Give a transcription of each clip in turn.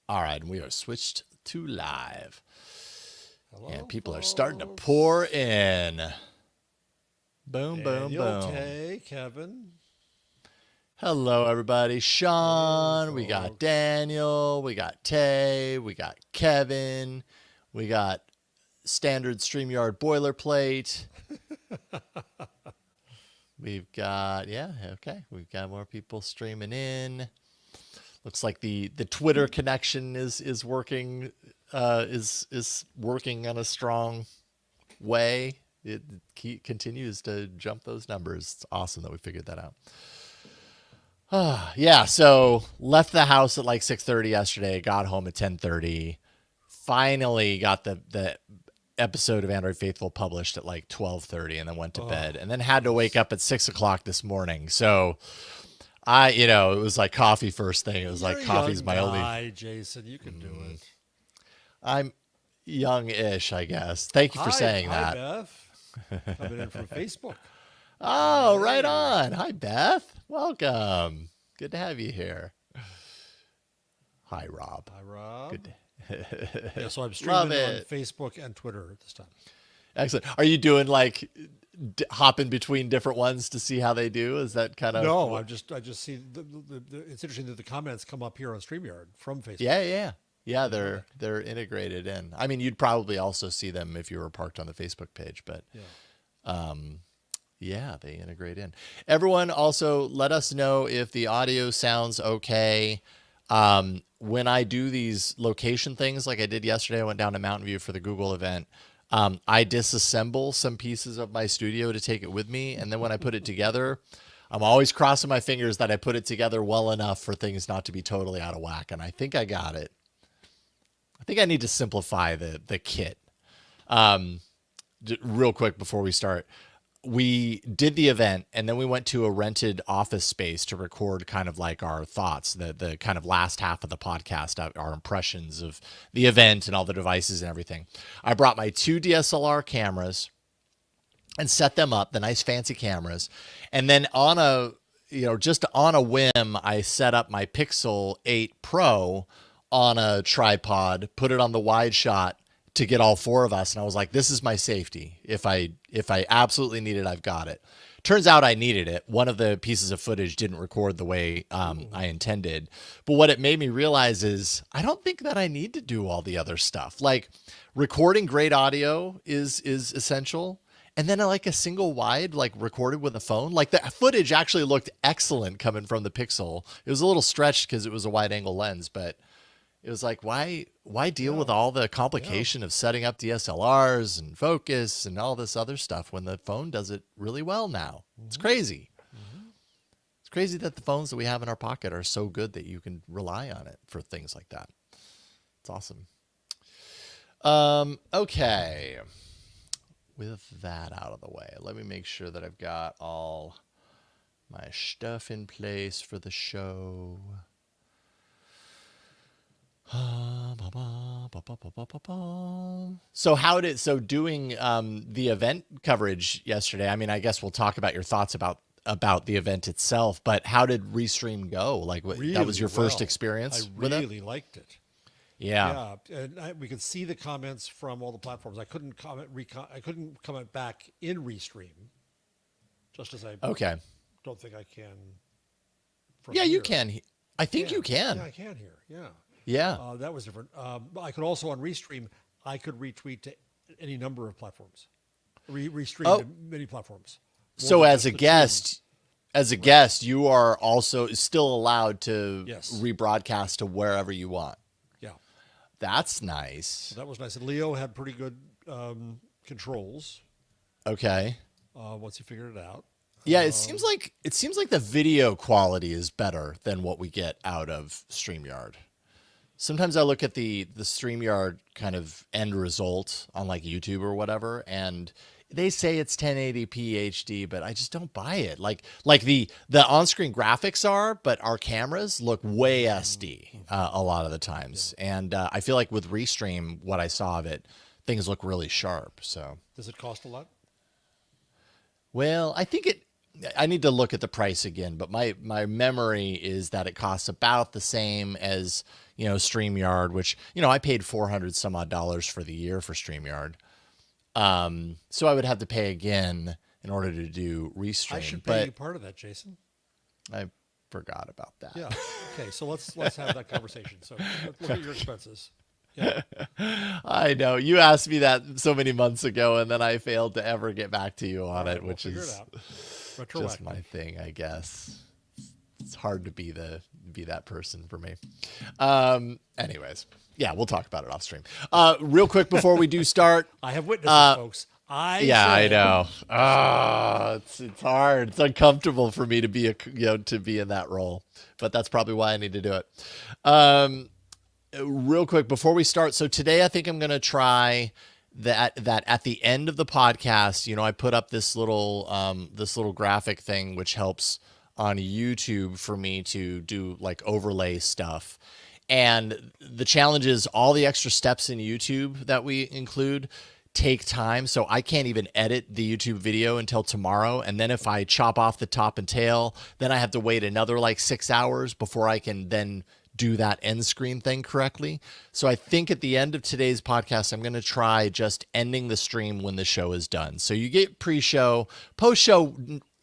All right, and we are switched to live. Hello, And people are folks. starting to pour in. Boom, boom, Daniel, boom. Tay, Kevin. Hello, everybody. Hey, Sean, we got folks. Daniel, we got Tay, we got Kevin, we got standard StreamYard boilerplate. We've got, we've got more people streaming in. Looks like the Twitter connection is working is working in a strong way. It continues to jump those numbers. It's awesome that we figured that out. Yeah, so left the house at like 6:30 yesterday. Got home at 10:30. Finally got the episode of Android Faithful published at like 12:30, and then went to bed, and then had to wake up at 6 o'clock this morning. So it was like coffee first thing. It was You're like a coffee's young my only. guy, Jason. You can do it. I'm young-ish, I guess. Thank you for saying Hi, that. Beth. Coming in from Facebook. Oh, right on. Hi, Beth. Welcome. Good to have you here. Hi, Rob. Hi, Rob. Good. Yeah, so I'm Love streaming on it. Facebook and Twitter at this time. Excellent. Are you doing like hopping between different ones to see how they do? Is that kind of No, I just see it's interesting that the comments come up here on StreamYard from Facebook. Yeah, they're integrated in. I mean, you'd probably also see them if you were parked on the Facebook page, but yeah, they integrate in. Everyone also let us know if the audio sounds okay. When I do these location things like I did yesterday, I went down to Mountain View for the Google event. I disassemble some pieces of my studio to take it with me. And then when I put it together, I'm always crossing my fingers that I put it together well enough for things not to be totally out of whack. And I think I got it. I think I need to simplify the kit. Real quick before we start. We did the event, and then we went to a rented office space to record kind of like our thoughts, the kind of last half of the podcast, our impressions of the event and all the devices and everything. I brought my 2 DSLR cameras and set them up, the nice fancy cameras. And then just on a whim, I set up my Pixel 8 Pro on a tripod, put it on the wide shot to get all 4 of us. And I was like, this is my safety. If I absolutely need it, I've got it. Turns out I needed it. One of the pieces of footage didn't record the way I intended. But what it made me realize is I don't think that I need to do all the other stuff. Like recording great audio is essential. And then like a single wide, like recorded with a phone, like the footage actually looked excellent coming from the Pixel. It was a little stretched because it was a wide angle lens, but it was like, why deal with all the complication of setting up DSLRs and focus and all this other stuff when the phone does it really well now? It's crazy. It's crazy that the phones that we have in our pocket are so good that you can rely on it for things like that. It's awesome. Okay. With that out of the way, let me make sure that I've got all my stuff in place for the show. So doing the event coverage yesterday, I mean, I guess we'll talk about your thoughts about the event itself, but how did Restream go? Like that was your first experience with it? I really liked it. Yeah. Yeah, and we could see the comments from all the platforms. I couldn't comment back in Restream, just as I don't think I can. From Yeah, here. you can. I think you can. Yeah, I can here. Yeah. Yeah. That was different. I could also on Restream, I could retweet to any number of platforms, restream to many platforms. So as a guest, you are also still allowed to rebroadcast to wherever you want. Yeah, that's nice. So that was nice. And Leo had pretty good controls. Okay. Once he figured it out. Yeah, it seems like the video quality is better than what we get out of StreamYard. Sometimes I look at the StreamYard kind of end result on like YouTube or whatever, and they say it's 1080p HD, but I just don't buy it. Like the on-screen graphics are, but our cameras look way SD a lot of the times. Yeah. And I feel like with Restream, what I saw of it, things look really sharp. So does it cost a lot? Well, I think I need to look at the price again, but my memory is that it costs about the same as, StreamYard, which, I paid $400 some odd for the year for StreamYard. So I would have to pay again in order to do Restream. I should pay you part of that, Jason. I forgot about that. Yeah. Okay. So let's have that conversation. So look at your expenses. Yeah. I know you asked me that so many months ago, and then I failed to ever get back to you on it, which is just my thing, I guess. It's hard to be that person for me. Anyways, yeah, we'll talk about it off stream. Real quick before we do start, I have witnesses, folks. I know. It's hard. It's uncomfortable for me to be to be in that role, but that's probably why I need to do it. Real quick before we start. So today I think I'm going to try that at the end of the podcast, I put up this little graphic thing, which helps on YouTube for me to do like overlay stuff. And the challenge is all the extra steps in YouTube that we include take time. So I can't even edit the YouTube video until tomorrow. And then if I chop off the top and tail, then I have to wait another like 6 hours before I can then do that end screen thing correctly. So I think at the end of today's podcast, I'm going to try just ending the stream when the show is done. So you get pre-show, post-show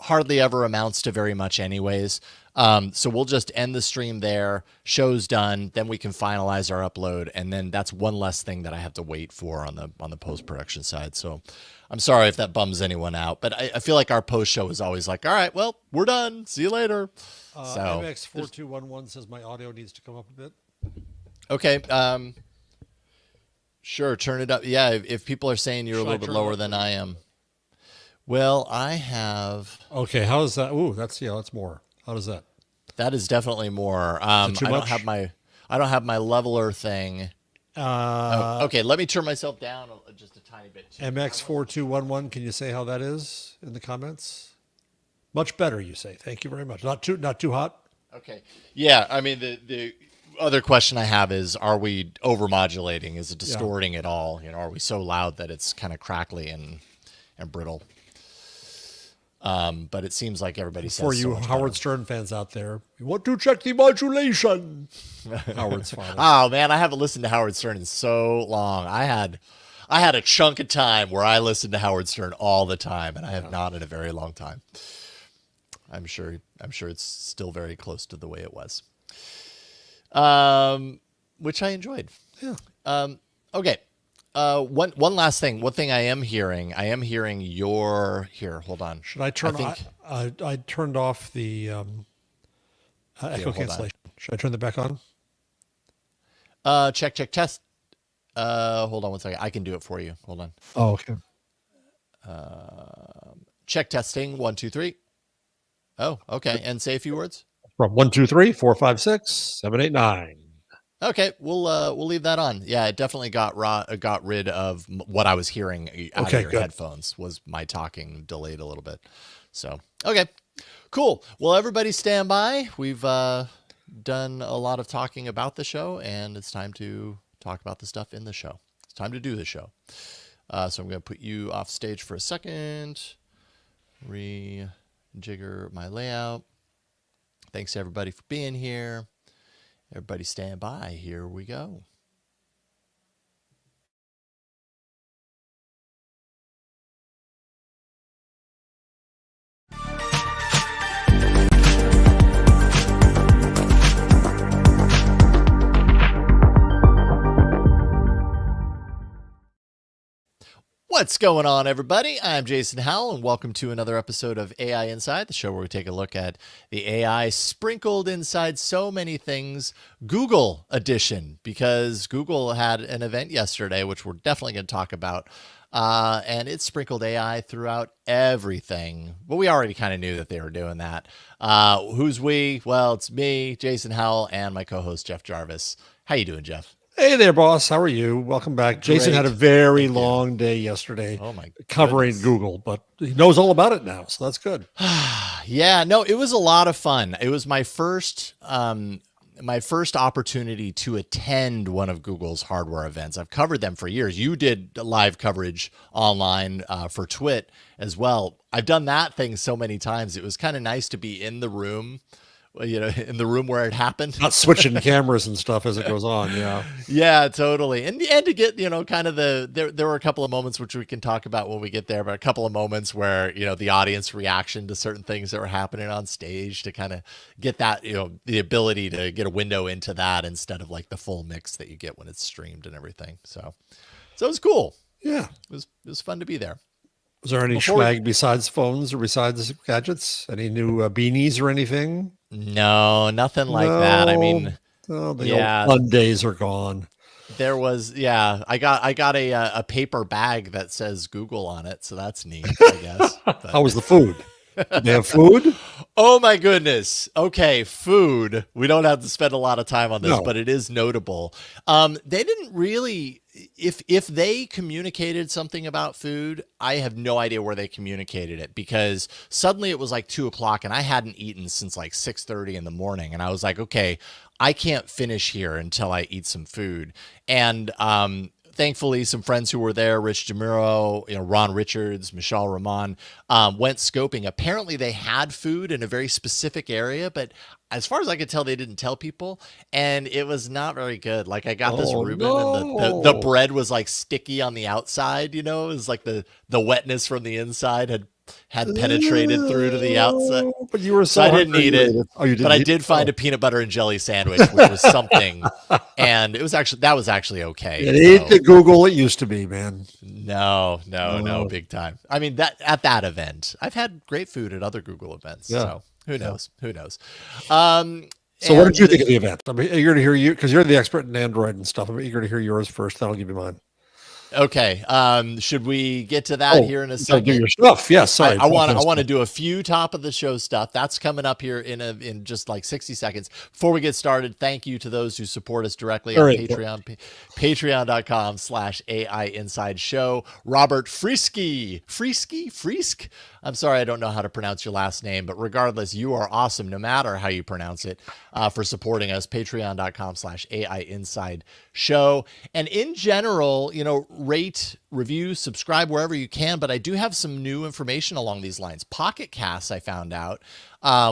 hardly ever amounts to very much anyways. So we'll just end the stream there, show's done, then we can finalize our upload. And then that's one less thing that I have to wait for on the post-production side. So I'm sorry if that bums anyone out, but I feel like our post-show is always like, all right, well, we're done. See you later. So MX4211 says my audio needs to come up a bit. Okay. Sure. Turn it up. Yeah. If people are saying you're a little bit lower than I am. Well, I have. Okay. How is that? Ooh, that's more. How does that? That is definitely more. I don't have my leveler thing. Okay. Let me turn myself down just a tiny bit. MX4211. Can you say how that is in the comments? Much better, you say. Thank you very much. Not too hot. Okay. Yeah. I mean, the other question I have is, are we overmodulating? Is it distorting at all? Are we so loud that it's kind of crackly and brittle? But it seems like everybody says for you Howard Stern fans out there, we want to check the modulation. Howard's father. Oh man, I haven't listened to Howard Stern in so long. I had a chunk of time where I listened to Howard Stern all the time, and I have not in a very long time. I'm sure it's still very close to the way it was. Which I enjoyed. Yeah. Okay. One last thing. One thing I am hearing your here. Hold on. Should I turn? I turned off the echo cancellation. Should I turn that back on? Check test. Hold on one second. I can do it for you. Hold on. Oh, okay. Check testing. 1, 2, 3. Oh, okay. And say a few words. From 1, 2, 3, 4, 5, 6, 7, 8, 9. Okay, we'll leave that on. Yeah, it definitely got rid of what I was hearing out of your headphones. Was my talking delayed a little bit? So okay, cool. Well, everybody stand by. We've done a lot of talking about the show, and it's time to talk about the stuff in the show. It's time to do the show. So I'm going to put you off stage for a second. Rejigger my layout. Thanks everybody for being here. Everybody stand by. Here we go. What's going on, everybody? I'm Jason Howell, and welcome to another episode of AI Inside, the show where we take a look at the AI sprinkled inside so many things, Google edition, because Google had an event yesterday, which we're definitely going to talk about, and it sprinkled AI throughout everything. But we already kind of knew that they were doing that. Who's we? Well, it's me, Jason Howell, and my co-host, Jeff Jarvis. How you doing, Jeff? Hey there, boss. How are you? Welcome back. Jason had a very long day yesterday covering Google, but he knows all about it now, so that's good. Yeah, no, it was a lot of fun. It was my first my first opportunity to attend one of Google's hardware events. I've covered them for years. You did live coverage online for Twit as well. I've done that thing so many times. It was kind of nice to be in the room, in the room where it happened. Not switching cameras and stuff as it goes on. Yeah. Yeah, totally. And to get, kind of there were a couple of moments which we can talk about when we get there, but a couple of moments where, the audience reaction to certain things that were happening on stage to kind of get that, the ability to get a window into that instead of like the full mix that you get when it's streamed and everything. So it was cool. Yeah. It was fun to be there. Was there any swag besides phones or besides gadgets? Any new beanies or anything? No, nothing like that. I mean, the old fun days are gone. There was, I got a paper bag that says Google on it, so that's neat, I guess. But. How was the food? Did they have food? Oh my goodness. Okay, food. We don't have to spend a lot of time on this, but it is notable. They didn't really. If they communicated something about food, I have no idea where they communicated it, because suddenly it was like 2:00 and I hadn't eaten since like 6:30 in the morning. And I was like, okay, I can't finish here until I eat some food. And, thankfully, some friends who were there, Rich DeMuro, Ron Richards, Michelle Rahman, went scoping. Apparently, they had food in a very specific area, but as far as I could tell, they didn't tell people, and it was not very good. Like, I got this Reuben, and the bread was like sticky on the outside. It was like the wetness from the inside had penetrated through to the outside. But you were so I didn't eat it. Oh, you didn't. But I did find a peanut butter and jelly sandwich, which was something, and that was actually okay. It ain't the Google it used to be, man. No, big time. I mean, at that event, I've had great food at other Google events. Yeah. So who knows? Who knows? So what did you think of the event? I'm eager to hear you, because you're the expert in Android and stuff. I'm eager to hear yours first. Then I'll give you mine. Okay. Should we get to that here in a second? Do your stuff. Yes. Sorry. I want to do a few top of the show stuff. That's coming up here in just like 60 seconds. Before we get started, thank you to those who support us directly on Patreon. Patreon.com/AI Inside Show. Robert Frisk. I'm sorry, I don't know how to pronounce your last name, but regardless, you are awesome, no matter how you pronounce it, for supporting us. Patreon.com/AI Inside Show. And in general, rate, review, subscribe wherever you can. But I do have some new information along these lines. Pocket Casts, I found out,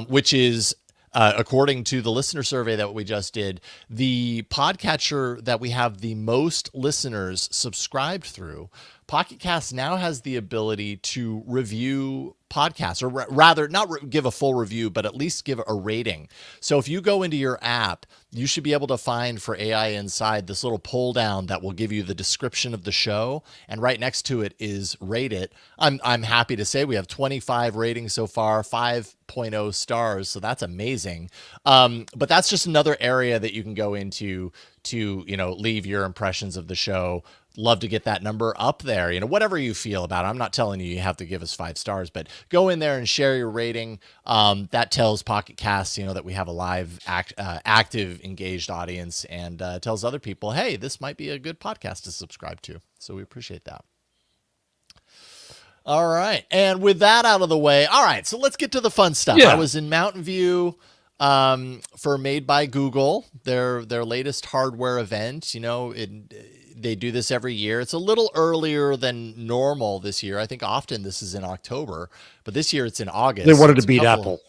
which is, according to the listener survey that we just did, the podcatcher that we have the most listeners subscribed through. Pocket Cast now has the ability to review podcasts, or rather not give a full review, but at least give a rating. So if you go into your app, you should be able to find for AI Inside this little pull down that will give you the description of the show, and right next to it is rate it. I'm happy to say we have 25 ratings so far, 5.0 stars, so that's amazing. But that's just another area that you can go into to leave your impressions of the show. Love to get that number up there. Whatever you feel about it. I'm not telling you have to give us 5 stars, but go in there and share your rating. That tells Pocket Cast, that we have a live, active, engaged audience, and tells other people, hey, this might be a good podcast to subscribe to. So we appreciate that. All right. And with that out of the way, all right, so let's get to the fun stuff. Yeah. I was in Mountain View for Made by Google, their latest hardware event. They do this every year. It's a little earlier than normal this year. I think often this is in October, but this year it's in August. They wanted to beat Apple.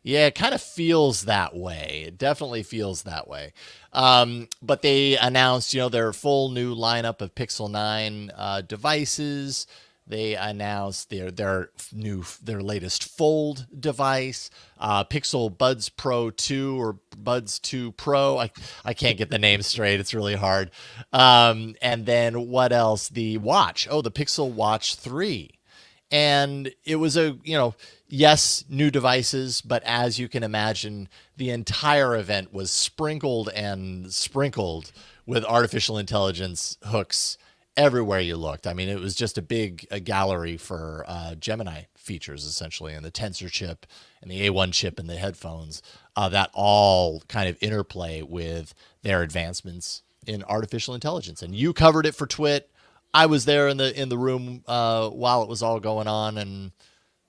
Yeah, it kind of feels that way. It definitely feels that way. But they announced, their full new lineup of Pixel 9 devices. They announced their latest Fold device, Pixel Buds Pro 2 or Buds 2 Pro. I can't get the name straight. It's really hard. And then what else? The watch. Oh, the Pixel Watch 3. And it was yes, new devices, but as you can imagine, the entire event was sprinkled with artificial intelligence hooks everywhere you looked. I mean, it was just a gallery for Gemini features, essentially, and the Tensor chip and the A1 chip and the headphones that all kind of interplay with their advancements in artificial intelligence. And you covered it for Twit. I was there in the room while it was all going on, and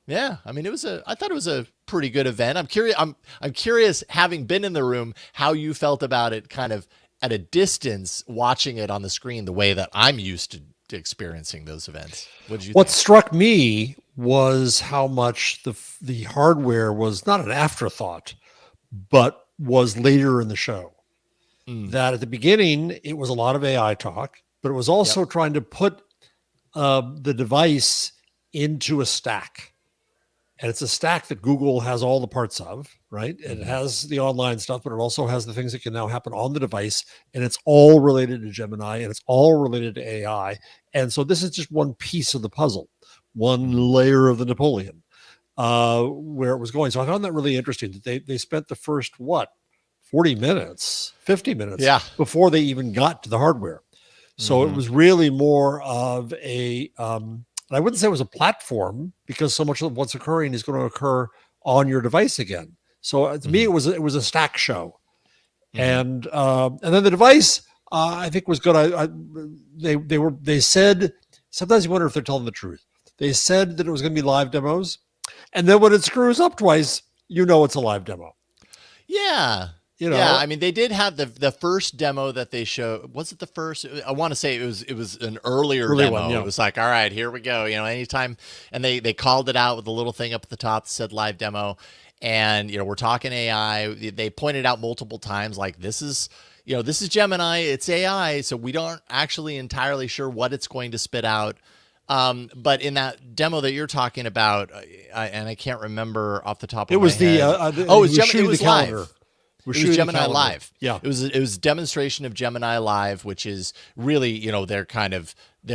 yeah, I mean, I thought it was a pretty good event. I'm curious, having been in the room, how you felt about it kind of at a distance, watching it on the screen the way that I'm used to experiencing those events. What did you What think? struck me was how much the hardware was not an afterthought, but was later in the show. That at the beginning, it was a lot of AI talk, but it was also trying to put the device into a stack. And it's a stack that Google has all the parts of, right? It has the online stuff, but it also has the things that can now happen on the device. And it's all related to Gemini, and it's all related to AI. And so this is just one piece of the puzzle, one layer of the Napoleon, where it was going. So I found that really interesting that they spent the first, 40 minutes, 50 minutes before they even got to the hardware. So it was really more of a, I wouldn't say it was a platform, because so much of what's occurring is going to occur on your device again. So to me, it was a stack show, and then the device I think was good. They said, sometimes you wonder if they're telling the truth. They said that it was going to be live demos, and then when it screws up twice, it's a live demo. Yeah. Yeah, I mean, they did have the first demo that they showed. Was it the first? I want to say it was an earlier demo. One, yeah. It was like, all right, here we go. Anytime, and they called it out with a little thing up at the top that said live demo, and we're talking AI. They pointed out multiple times, like, this is Gemini, it's AI, so we aren't actually entirely sure what it's going to spit out. But in that demo that you're talking about, and I can't remember off the top of my head. It was live. It was Gemini Live. Yeah. It was a demonstration of Gemini Live, which is really, their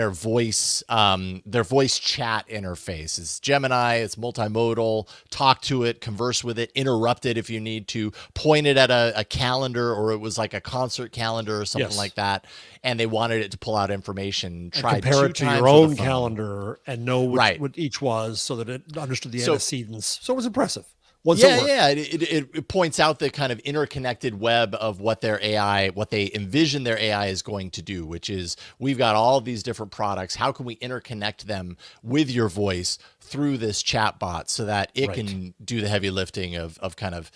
voice chat interface. It's Gemini, it's multimodal, talk to it, converse with it, interrupt it if you need to, point it at a calendar, or it was like a concert calendar or something like that. And they wanted it to pull out information, try and compare it to your own calendar and know what each was, so that it understood the antecedents. So it was impressive. It points out the kind of interconnected web of what their AI, what they envision their AI is going to do, which is, we've got all of these different products. How can we interconnect them with your voice through this chatbot so that it can do the heavy lifting of kind of,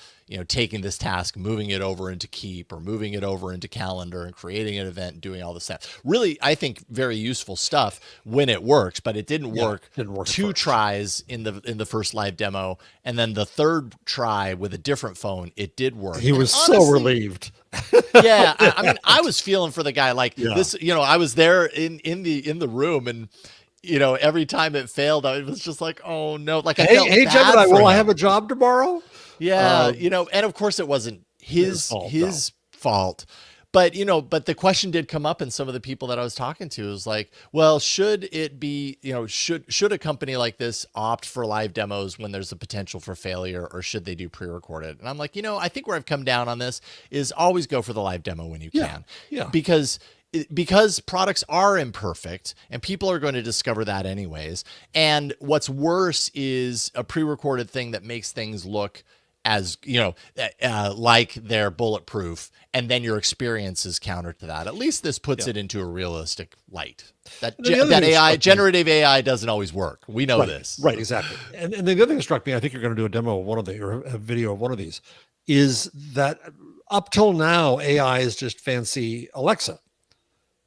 taking this task, moving it over into Keep, or moving it over into Calendar, and creating an event and doing all this stuff. Really, I think very useful stuff when it works, but it didn't work. Two tries in the first live demo, and then the third try with a different phone, it did work. He was honestly so relieved. Yeah, I mean, I was feeling for the guy. Like this, I was there in the room, and every time it failed, I was just like, oh no. Like, I felt bad Gemini, for will him. I have a job tomorrow? Yeah, and of course it wasn't his fault. But, but the question did come up, and some of the people that I was talking to was like, well, should it be, should a company like this opt for live demos when there's a potential for failure, or should they do pre-recorded? And I'm like, I think where I've come down on this is always go for the live demo when you can. Yeah. Because products are imperfect, and people are going to discover that anyways. And what's worse is a pre-recorded thing that makes things look as, like they're bulletproof, and then your experience is counter to that. At least this puts it into a realistic light. That generative AI doesn't always work. We know this. Right, exactly. And the other thing that struck me, I think you're going to do a demo of one of the, or a video of one of these, is that up till now, AI is just fancy Alexa.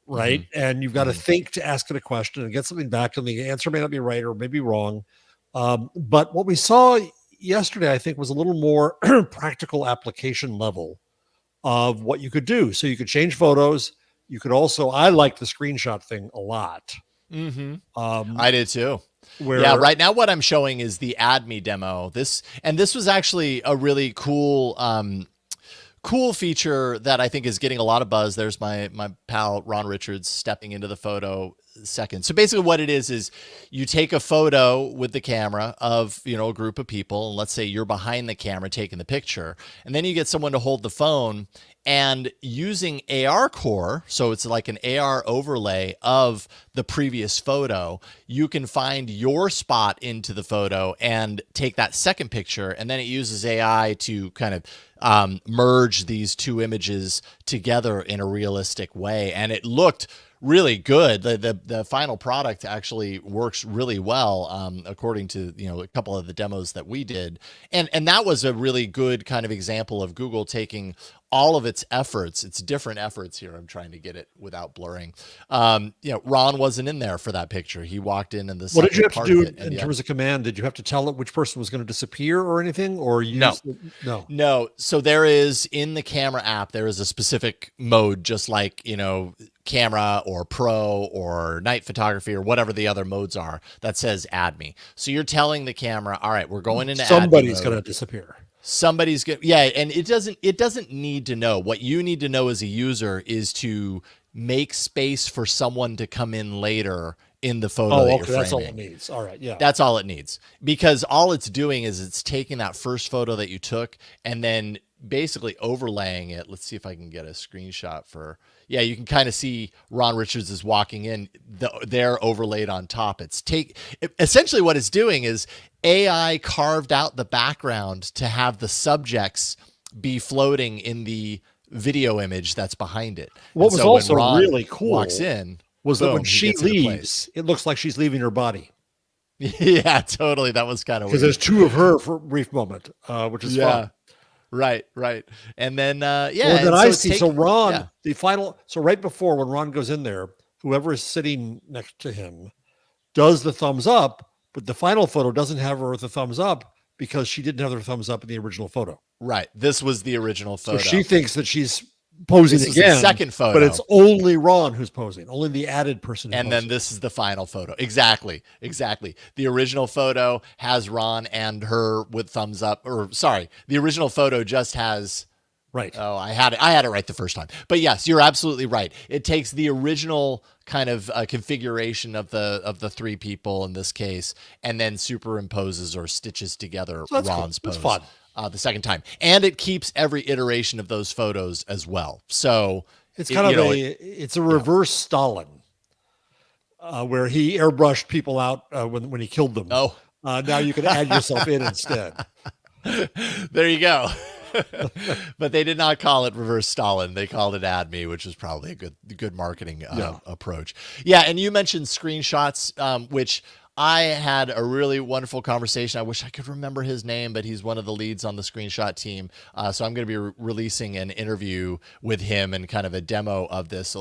Right. And you've got to think to ask it a question and get something back, and the answer may not be right or maybe wrong. But what we saw yesterday, I think, was a little more practical application level of what you could do. So you could change photos. You could also, I liked the screenshot thing a lot. I did too. Right now what I'm showing is the Add Me demo. This was actually a really cool feature that I think is getting a lot of buzz. There's my pal Ron Richards stepping into the photo second. So basically what it is you take a photo with the camera of, a group of people, and let's say you're behind the camera taking the picture, and then you get someone to hold the phone, and using AR core, so it's like an AR overlay of the previous photo, you can find your spot into the photo and take that second picture, and then it uses AI to kind of merge these two images together in a realistic way. And it looked really good. The final product actually works really well, according to a couple of the demos that we did, and that was a really good kind of example of Google taking all of its efforts, its different efforts here. I'm trying to get it without blurring. Ron wasn't in there for that picture. He walked in the What did you second have to do part of it, in terms of command? Did you have to tell it which person was going to disappear or anything, or No. use no? No. So there is, in the camera app, there is a specific mode, just like, camera or pro or night photography or whatever the other modes are, that says add me. So you're telling the camera, all right, we're going into somebody's going to disappear. Somebody's good. Yeah. And it doesn't need to know. What you need to know as a user is to make space for someone to come in later in the photo that you're framing. That's all it needs. All right, yeah. That's all it needs, because all it's doing is it's taking that first photo that you took and then basically overlaying it. Let's see if I can get a screenshot for, you can kind of see Ron Richards is walking in, they're overlaid on top. Essentially what it's doing is AI carved out the background to have the subjects be floating in the video image that's behind it. What was also really cool walks in, was that when she leaves, it looks like she's leaving her body. Yeah, totally. That was kind of weird. Because there's two of her for a brief moment, which is fun. Right. And then, then I see. So Ron, so right before when Ron goes in there, whoever is sitting next to him does the thumbs up, but the final photo doesn't have her with the thumbs up because she didn't have her thumbs up in the original photo. Right. This was the original photo. So she thinks that she's posing this again. The second photo, but it's only Ron who's posing, only the added person. And then this is the final photo. Exactly. The original photo has Ron and her with thumbs up, or sorry, the original photo just has. Right. Oh, I had it right the first time. But yes, you're absolutely right. It takes the original kind of configuration of the three people in this case, and then superimposes or stitches together Ron's pose. That's fun. The second time, and it keeps every iteration of those photos as well. So it's kind of it's a reverse Stalin, where he airbrushed people out when he killed them. Oh, now you can add yourself in instead. There you go. But they did not call it reverse Stalin. They called it add me, which was probably a good marketing approach. Yeah, and you mentioned screenshots, which I had a really wonderful conversation. I wish I could remember his name, but he's one of the leads on the screenshot team. So I'm going to be releasing an interview with him and kind of a demo of this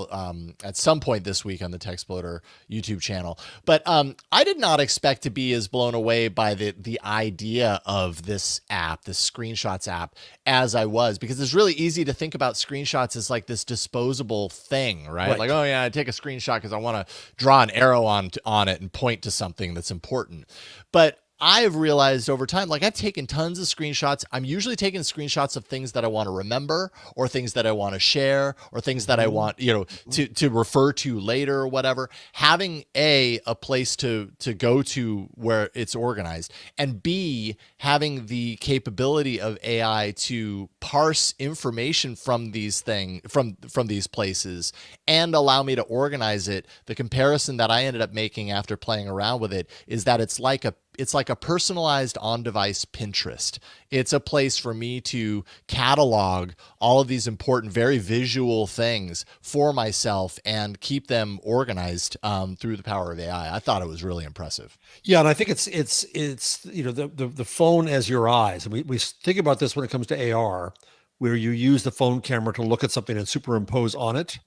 at some point this week on the TechSploder YouTube channel. But I did not expect to be as blown away by the idea of this app, this screenshots app, as I was, because it's really easy to think about screenshots as like this disposable thing, right? Like, oh yeah, I take a screenshot because I want to draw an arrow on it and point to something that's important. But I've realized over time, like I've taken tons of screenshots. I'm usually taking screenshots of things that I want to remember, or things that I want to share, or things that I want, to refer to later or whatever. Having a place to go to where it's organized, and B, having the capability of AI to parse information from these from these places and allow me to organize it. The comparison that I ended up making after playing around with it is that it's like a personalized on-device Pinterest. It's a place for me to catalog all of these important, very visual things for myself and keep them organized through the power of AI. I thought it was really impressive. Yeah, and I think it's the phone as your eyes. And we think about this when it comes to AR, where you use the phone camera to look at something and superimpose on it.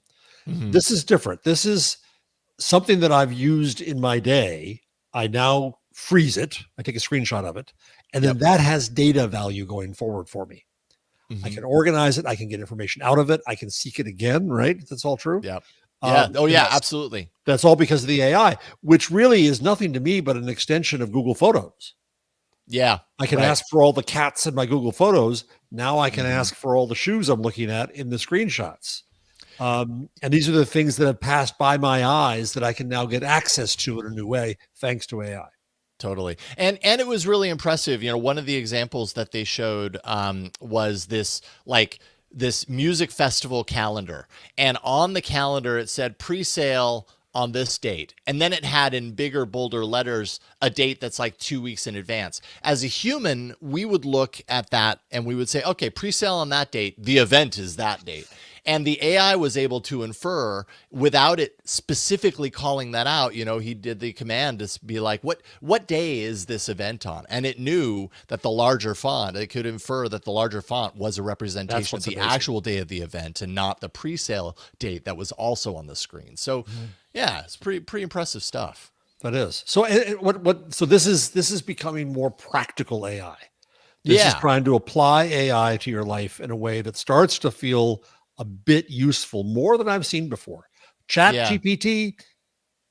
Mm-hmm. This is different. This is something that I've used in my day. I now freeze it. I take a screenshot of it, and then that has data value going forward for me. Mm-hmm. I can organize it. I can get information out of it. I can seek it again. Right? That's all true. Yep. Yeah. Oh yeah, absolutely. That's all because of the AI, which really is nothing to me but an extension of Google Photos. Yeah. I can ask for all the cats in my Google Photos. Now I can ask for all the shoes I'm looking at in the screenshots. And these are the things that have passed by my eyes that I can now get access to in a new way, thanks to AI. Totally. And it was really impressive. One of the examples that they showed was this, like, this music festival calendar, and on the calendar it said pre-sale on this date, and then it had in bigger, bolder letters a date that's like 2 weeks in advance. As a human, we would look at that and we would say, okay, pre-sale on that date, the event is that date. And the AI was able to infer without it specifically calling that out. You know, he did the command to be like, what day is this event on? And it knew that the larger font, it could infer that the larger font was a representation of the actual day of the event and not the pre-sale date that was also on the screen. So yeah, it's pretty impressive stuff. That is. So so this is becoming more practical AI. This is trying to apply AI to your life in a way that starts to feel a bit useful, more than I've seen before. Chat GPT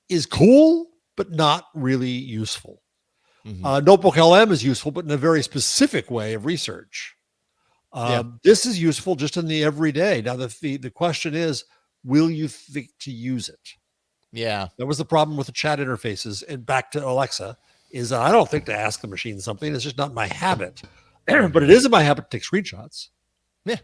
is cool, but not really useful. Notebook LM is useful, but in a very specific way of research. This is useful just in the everyday. Now, the question is, will you think to use it? Yeah. That was the problem with the chat interfaces. And back to Alexa, is I don't think to ask the machine something. It's just not my habit. But it is in my habit to take screenshots. Yeah.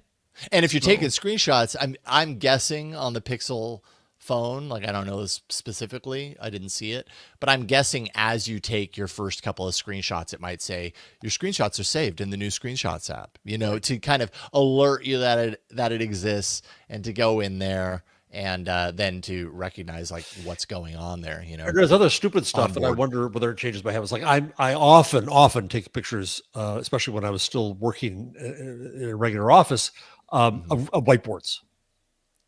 And if you're taking screenshots, I'm guessing on the Pixel phone, like I don't know this specifically, I didn't see it, but I'm guessing as you take your first couple of screenshots, it might say your screenshots are saved in the new screenshots app, you know, to kind of alert you that it exists and to go in there and then to recognize like what's going on there, you know. And there's other stupid stuff that I wonder whether it changes my habits. Like I often take pictures, especially when I was still working in a regular office, of whiteboards.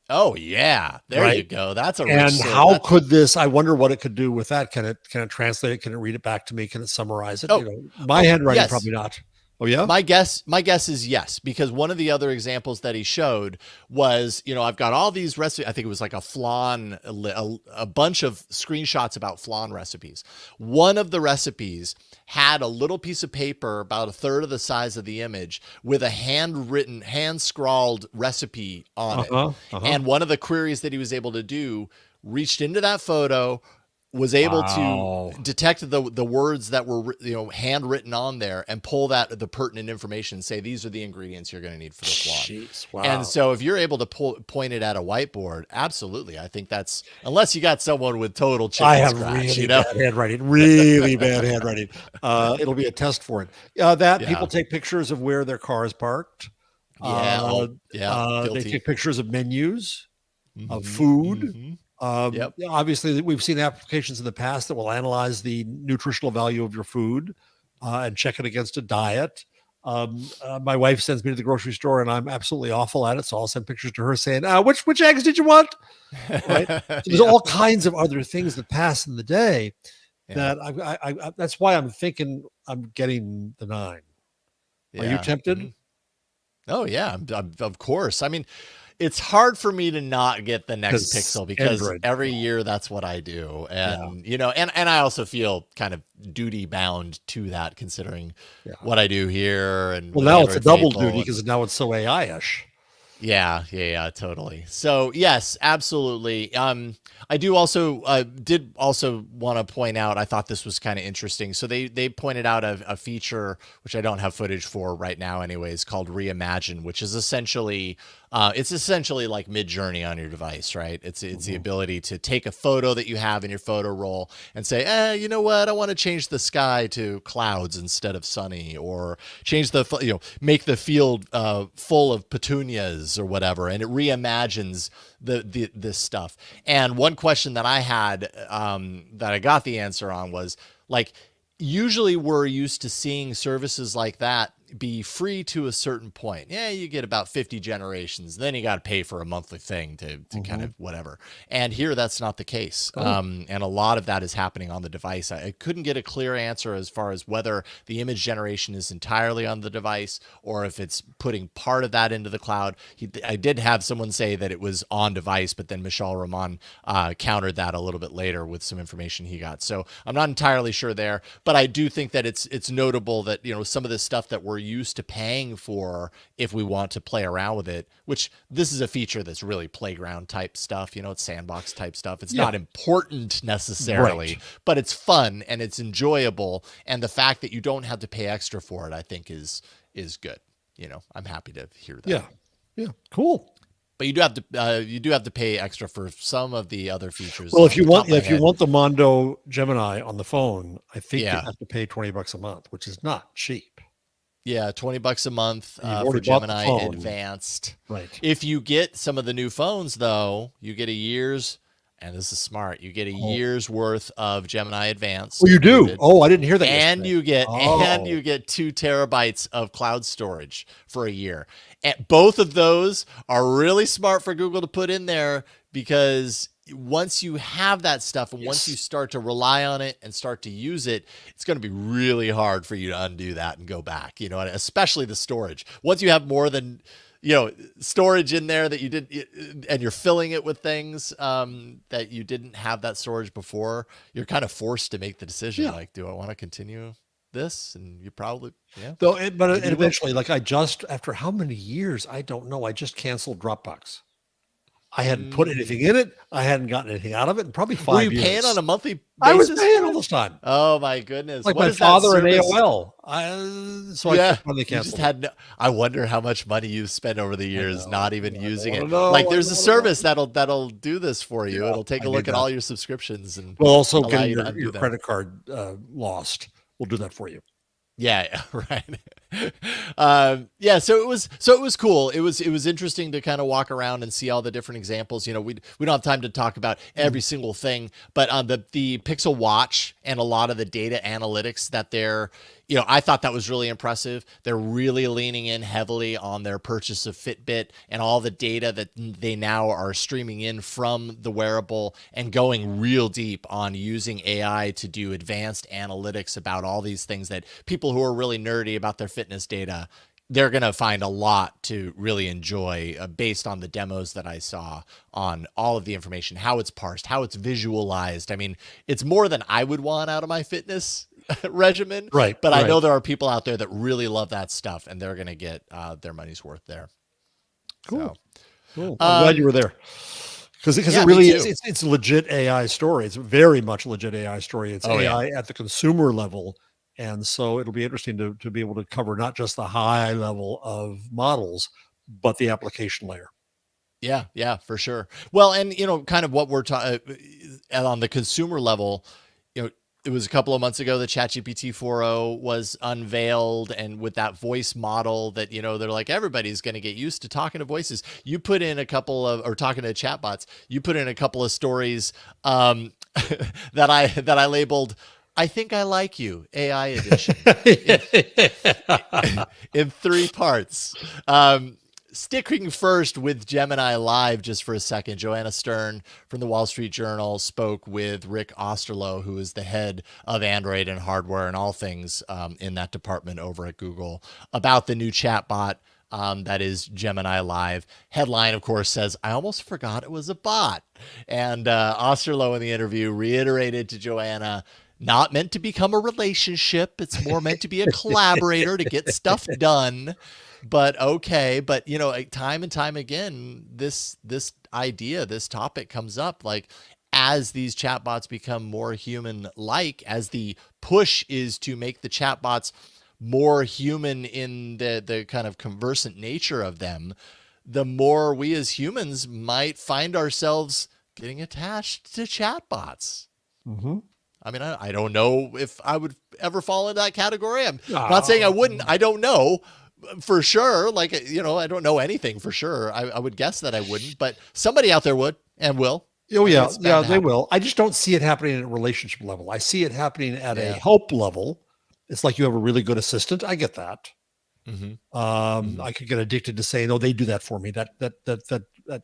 Oh yeah, there you go. That's a and how could this? I wonder what it could do with that. Can it translate it? Can it read it back to me? Can it summarize it? Oh, you know, my handwriting probably not. Oh yeah. My guess is yes, because one of the other examples that he showed was, you know, I've got all these recipes. I think it was like a flan, a bunch of screenshots about flan recipes. One of the recipes had a little piece of paper about a third of the size of the image with a handwritten, hand scrawled recipe on it. And one of the queries that he was able to do reached into that photo, was able to detect the words that were, you know, handwritten on there and pull the pertinent information and say, these are the ingredients you're going to need for the flan. Jeez, wow. And so if you're able to point it at a whiteboard, absolutely. I think that's, unless you got someone with total chicken scratch, really you know? bad handwriting, really bad handwriting. It'll be a test for it. People take pictures of where their car is parked. They take pictures of menus, of food. Obviously, we've seen applications in the past that will analyze the nutritional value of your food and check it against a diet. My wife sends me to the grocery store, and I'm absolutely awful at it, so I'll send pictures to her saying, "Which eggs did you want?" Right? So there's all kinds of other things that pass in the day that I that's why I'm thinking I'm getting the 9. Are you tempted? Oh yeah, of course. I mean, it's hard for me to not get the next Pixel because Android, every year that's what I do. And, you know, and I also feel kind of duty bound to that considering what I do here. And well, now it's a double duty because now it's so AI-ish. Yeah, totally. So yes, absolutely. I do also did also want to point out, I thought this was kind of interesting. So they pointed out a feature, which I don't have footage for right now anyways, called Reimagine, which is essentially like Mid-Journey on your device, right? It's the ability to take a photo that you have in your photo roll and say, you know what? I want to change the sky to clouds instead of sunny, or change make the field full of petunias or whatever. And it reimagines this stuff. And one question that I had that I got the answer on was like, usually we're used to seeing services like that be free to a certain point. Yeah, you get about 50 generations. Then you got to pay for a monthly thing to kind of whatever. And here, that's not the case. And a lot of that is happening on the device. I couldn't get a clear answer as far as whether the image generation is entirely on the device or if it's putting part of that into the cloud. I did have someone say that it was on device, but then Michel Rahman countered that a little bit later with some information he got. So I'm not entirely sure there, but I do think that it's notable that, you know, some of this stuff that we're used to paying for, if we want to play around with it, which this is a feature that's really playground type stuff, you know, it's sandbox type stuff. It's not important necessarily, but it's fun and it's enjoyable. And the fact that you don't have to pay extra for it, I think is good. You know, I'm happy to hear that. Yeah. Yeah. Cool. But you do have to pay extra for some of the other features. Well, Off the top of my if you head, want the Mondo Gemini on the phone, I think you yeah, have to pay $20 a month, which is not cheap. yeah, $20 a month And you've for already bought the Gemini phone, Advanced. right? If you get some of the new phones, though, you get a year's, and this is smart, you get a Oh, year's worth of Gemini oh, Advanced you do? included. Oh, I didn't hear that And yesterday. you Oh, get 2 terabytes of cloud storage for a year. And both of those are really smart for Google to put in there, because once you have that stuff and once you yes. start to rely on it and start to use it, it's going to be really hard for you to undo that and go back, especially the storage. Once you have more than, storage in there that you did, and you're filling it with things that you didn't have that storage before, you're kind of forced to make the decision, Yeah. like, do I want to continue this? And you probably, yeah, Though, maybe and you will. eventually, like I just, after how many years, I don't know, I just canceled Dropbox. I hadn't put anything Mm. in it. I hadn't gotten anything out of it in probably Were 5 you paying on years. a monthly I was basis paying for all it? this time, Oh my goodness. like What my is that father and service? AOL. So I Yeah, finally you just canceled it. had no, I wonder how much money you've spent over the I years know. not even I don't using want it. to know. Like, I there's don't a want to know. service that'll do this for you. Yeah, It'll take I a need look at that. all your subscriptions and Well, also allow getting you to undo your them. credit card lost will do that for you. Yeah, right. Yeah, so it was cool. It was interesting to kind of walk around and see all the different examples. We don't have time to talk about Mm. every single thing, but the Pixel Watch and a lot of the data analytics that I thought that was really impressive. They're really leaning in heavily on their purchase of Fitbit and all the data that they now are streaming in from the wearable, and going real deep on using AI to do advanced analytics about all these things that people who are really nerdy about their fitness data, they're going to find a lot to really enjoy, based on the demos that I saw on all of the information, how it's parsed, how it's visualized. I mean, it's more than I would want out of my fitness regimen, Right, but I right. know there are people out there that really love that stuff, and they're going to get their money's worth there. Cool, So, cool. I'm glad you um, were there because it yeah, me really is. too. It's a legit AI story. It's very much a legit AI story. It's Oh yeah. AI at the consumer level, and so it'll be interesting to be able to cover not just the high level of models, but the application layer. Yeah, yeah, for sure. Well, and kind of what we're talking on the consumer level, it was a couple of months ago that ChatGPT 4.0 was unveiled, and with that voice model that they're like, everybody's going to get used to talking to voices. You put in a couple of, or talking to chatbots. You put in a couple of stories that I labeled, I think I like you, AI edition, in in 3 parts. Sticking first with Gemini Live just for a second, Joanna Stern from the Wall Street Journal spoke with Rick Osterloh, who is the head of Android and hardware and all things in that department over at Google, about the new chatbot that is Gemini Live. Headline, of course, says, I almost forgot it was a bot. And Osterloh in the interview reiterated to Joanna, not meant to become a relationship. It's more meant to be a collaborator to get stuff done. But okay, but time and time again, this idea, this topic comes up, like, as these chatbots become more human like, as the push is to make the chatbots more human in the kind of conversant nature of them, the more we as humans might find ourselves getting attached to chatbots. Mm-hmm. I mean, I don't know if I would ever fall into that category. I'm not saying I Ah, wouldn't. I don't know for sure. Like, I don't know anything for sure. I would guess that I wouldn't, but somebody out there would and will. oh I think yeah, it's bound yeah, to they happen. will. I just don't see it happening at a relationship level. I see it happening at a Yeah. help level. It's like you have a really good assistant. I get that. Mm-hmm. Mm-hmm. I could get addicted to saying, "Oh, they do that for me. That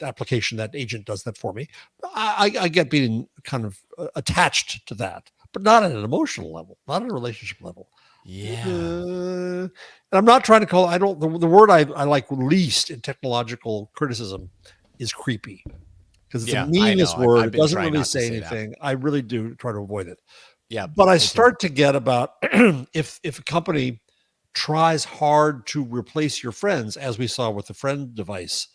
application, that agent does that for me." I get being kind of attached to that, but not at an emotional level, not at a relationship level. Yeah. And I'm not trying to call. I don't. The word I like least in technological criticism is creepy because it's a Yeah. I meaningless know. I've, word. I've It been doesn't trying really not to say say that. anything. I really do try to avoid it. Yeah. But I Me too. start to get about if a company tries hard to replace your friends, as we saw with the friend device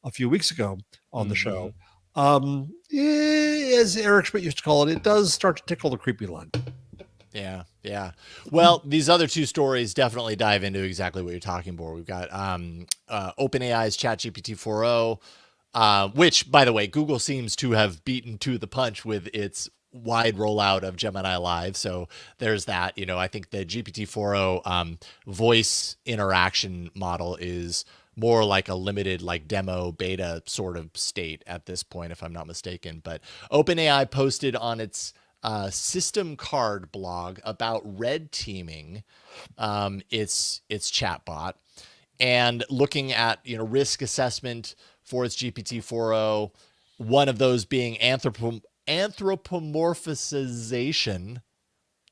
a few weeks ago on the Mm-hmm. show, as Eric Schmidt used to call it, it does start to tickle the creepy line. Yeah, yeah. Well, these other two stories definitely dive into exactly what you're talking about. We've got OpenAI's ChatGPT 4o, which, by the way, Google seems to have beaten to the punch with its wide rollout of Gemini Live. So there's that. You know, I think the GPT 4o voice interaction model is more like a limited, like demo beta sort of state at this point, if I'm not mistaken. But OpenAI posted on its system card blog about red teaming its chatbot and looking at, you know, risk assessment for its GPT 4o, one of those being anthropomorphization.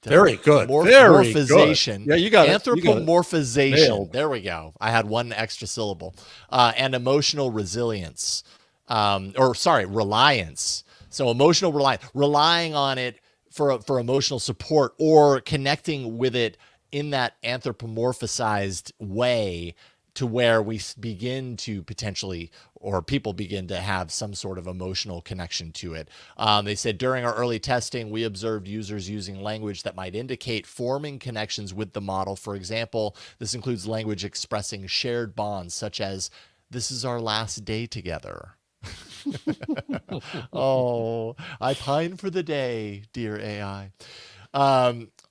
Very good. Very good. Morphization, Yeah, you got it. You got it. anthropomorphization. Nailed. There we go. I had one extra syllable. And emotional resilience, or sorry, reliance. So emotional reliance, relying on it for emotional support or connecting with it in that anthropomorphized way to where we begin to potentially, or people begin to have some sort of emotional connection to it. They said during our early testing, we observed users using language that might indicate forming connections with the model. For example, this includes language expressing shared bonds, such as, "This is our last day together." Oh, I pine for the day, dear AI.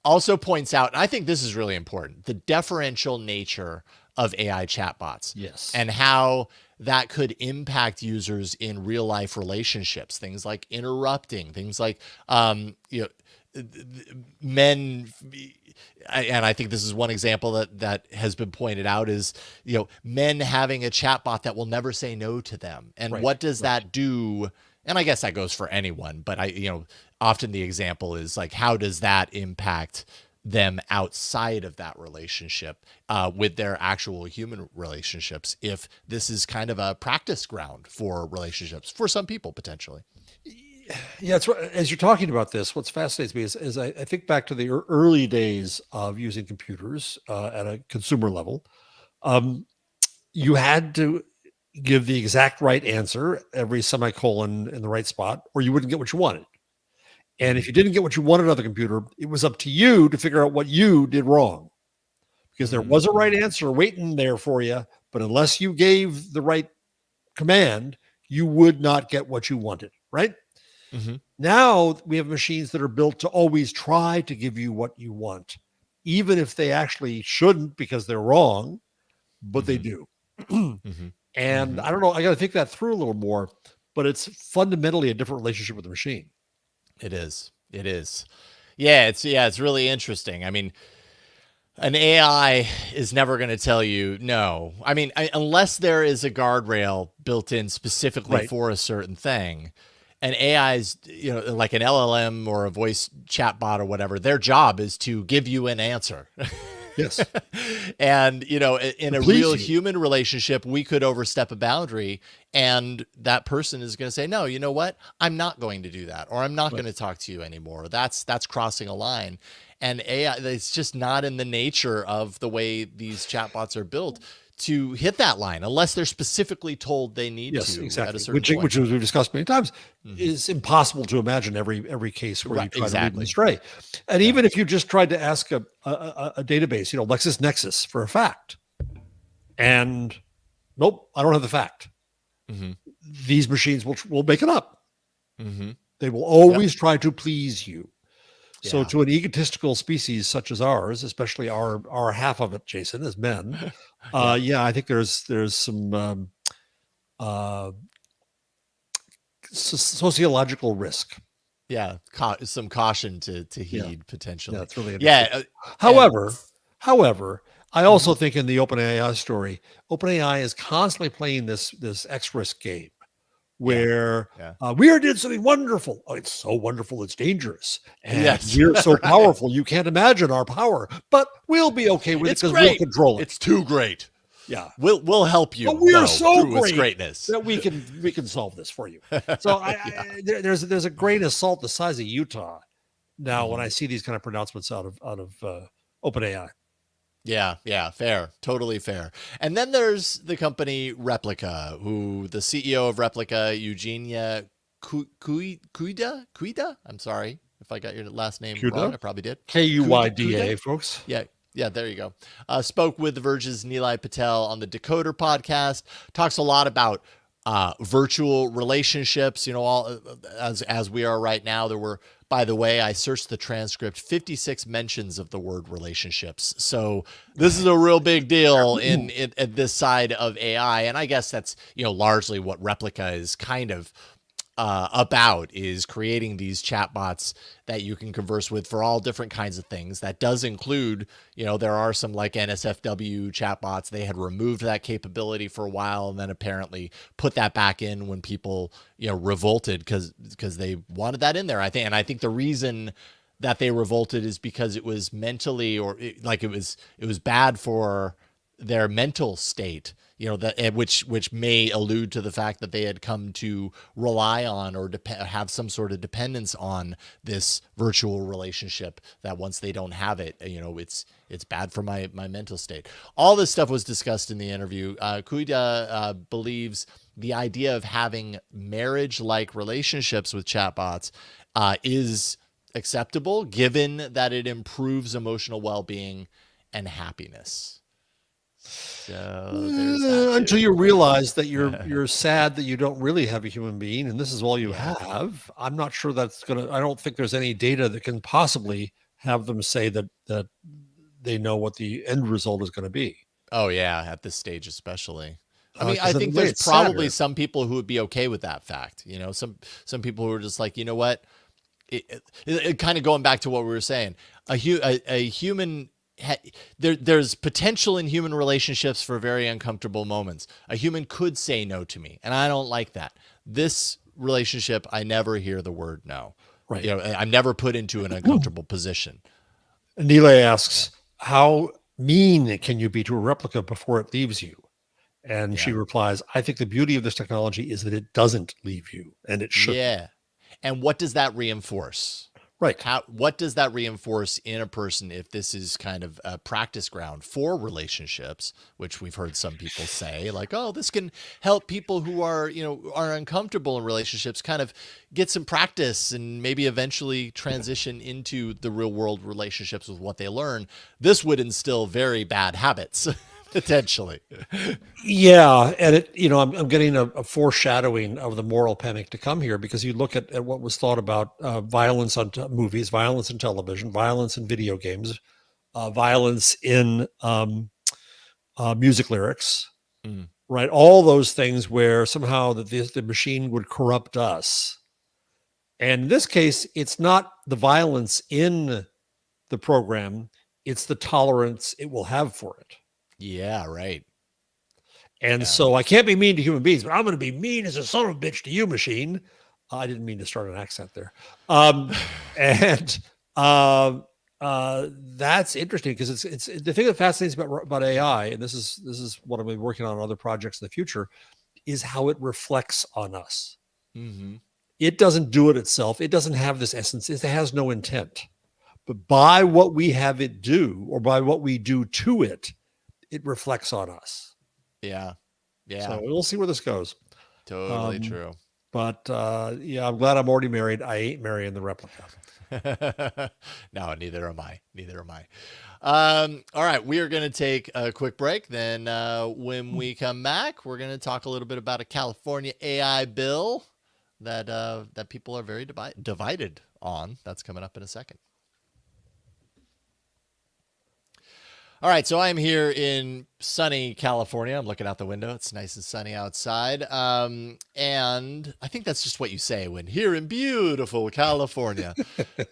Also points out, and I think this is really important, the deferential nature of AI chatbots Yes. and how that could impact users in real life relationships. Things like interrupting, things like, you know, men, and I think this is one example that has been pointed out is, you know, men having a chatbot that will never say no to them. And Right. what does Right. that do? And I guess that goes for anyone, but you know, often the example is like, how does that impact them outside of that relationship with their actual human relationships, if this is kind of a practice ground for relationships for some people potentially? Yeah, it's as you're talking about this. What's fascinates me is I think back to the early days of using computers at a consumer level. Um, you had to give the exact right answer every semicolon in the right spot, or you wouldn't get what you wanted. And if Mm-hmm. you didn't get what you wanted on the computer, it was up to you to figure out what you did wrong, because there was a right Mm-hmm. answer waiting there for you. But unless you gave the right command, you would not get what you wanted. Right Mm-hmm. now, we have machines that are built to always try to give you what you want, even if they actually shouldn't because they're wrong, but they Mm-hmm. do. Mm-hmm. And Mm-hmm. I don't know, I got to think that through a little more, but it's fundamentally a different relationship with the machine. It is. It is. Yeah, it's really interesting. I mean, an AI is never going to tell you no. I mean, unless there is a guardrail built in specifically Right. for a certain thing. And AI's, you know, like an LLM or a voice chatbot or whatever, their job is to give you an answer. Yes. And, you know, in To a please real you. human relationship, we could overstep a boundary and that person is going to say, no, you know what? I'm not going to do that. Or I'm not Right. going to talk to you anymore. That's crossing a line. And AI, it's just not in the nature of the way these chatbots are built to hit that line unless they're specifically told they need Yes, to at a exactly. certain point. Which, as we've discussed many times, Hmm. is impossible to imagine every case where Right. you try to lead them Exactly. astray. And Yeah. even if you just tried to ask a database, you know, LexisNexis for a fact, and nope, I don't have the fact. Hmm. These machines will make it up. Hmm. They will Yep. always try to please you. So Yeah. to an egotistical species such as ours, especially our half of it, Jason, as men, Yeah. yeah, I think there's some uh, sociological risk. Yeah. Some caution to Yeah, heed yeah, potentially. it's really Yeah. interesting. And However, I mhm. also think in the OpenAI story, OpenAI is constantly playing this X risk game Yeah. where Yeah. we are did something wonderful. Oh, it's so wonderful, it's dangerous, and Yes. we're so Right. powerful, you can't imagine our power. But we'll be okay with it It's because we'll great. control it. It's too great. Yeah, We'll help but you we are though so through its great greatness. that we can solve this for you. So Yeah. there's a grain of salt the size of Utah now when Hmm. I see these kind of pronouncements out of OpenAI. Yeah, yeah, fair, totally fair. And then there's the company Replika, who the CEO of Replika, Eugenia Kuyda. I'm sorry. If I got your last name wrong, Kuyda, I probably did. Kuyda, folks. Yeah. Yeah, there you go. Spoke with The Verge's Nilay Patel on the Decoder podcast. Talks a lot about virtual relationships. You know, all as we are right now. There were, by the way, I searched the transcript, 56 mentions of the word relationships. So this is a real big deal in at this side of AI, and I guess that's, you know, largely what Replika is kind of about, is creating these chatbots that you can converse with for all different kinds of things. That does include, you know, there are some like NSFW chatbots. They had removed that capability for a while and then apparently put that back in when people, you know, revolted because they wanted that in there. I think the reason that they revolted is because it was mentally, or it was bad for their mental state, you know, that which may allude to the fact that they had come to rely on or have some sort of dependence on this virtual relationship, that once they don't have it, you know, it's bad for my mental state. All this stuff was discussed in the interview. Kuyda believes the idea of having marriage-like relationships with chatbots is acceptable, given that it improves emotional well-being and happiness. So there's that until you realize that you're sad that you don't really have a human being and this is all you have. I'm not sure that's gonna. I don't think there's any data that can possibly have them say that they know what the end result is going to be. Oh yeah, at this stage especially. I mean, I think way there's it's probably sadder. some people who would be okay with that fact. You know, some people who are just like, you know what, it kind of going back to what we were saying. A human. There's potential in human relationships for very uncomfortable moments. A human could say no to me, and I don't like that. This relationship, I never hear the word no. Right. You know, I'm never put into an uncomfortable position. Nilay asks, how mean can you be to a replica before it leaves you? And she replies, I think the beauty of this technology is that it doesn't leave you, and it shouldn't. Yeah. And what does that reinforce? Right. What does that reinforce in a person if this is kind of a practice ground for relationships, which we've heard some people say, like, oh, this can help people who are, you know, are uncomfortable in relationships kind of get some practice and maybe eventually transition into the real world relationships with what they learn. This would instill very bad habits. Potentially. Yeah. And it, you know, I'm getting a foreshadowing of the moral panic to come here, because you look at what was thought about violence on movies, violence in television, violence in video games, violence in music lyrics, right? All those things where somehow the machine would corrupt us. And in this case, it's not the violence in the program, it's the tolerance it will have for it. Yeah, right. And so I can't be mean to human beings, but I'm going to be mean as a son of a bitch to you, machine. I didn't mean to start an accent there. And that's interesting, because it's the thing that fascinates me about AI, and this is what I'm going to be working on other projects in the future, is how it reflects on us. Mm-hmm. It doesn't do it itself. It doesn't have this essence. It has no intent. But by what we have it do, or by what we do to it, it reflects on us. Yeah. Yeah. So we'll see where this goes. Totally true. But yeah, I'm glad I'm already married. I ain't marrying the replica. No, neither am I. Neither am I. All right, we are going to take a quick break. Then when we come back, we're going to talk a little bit about a California AI bill that people are very divided on. That's coming up in a second. All right, so I'm here in sunny California. I'm looking out the window. It's nice and sunny outside. And I think that's just what you say when here in beautiful California.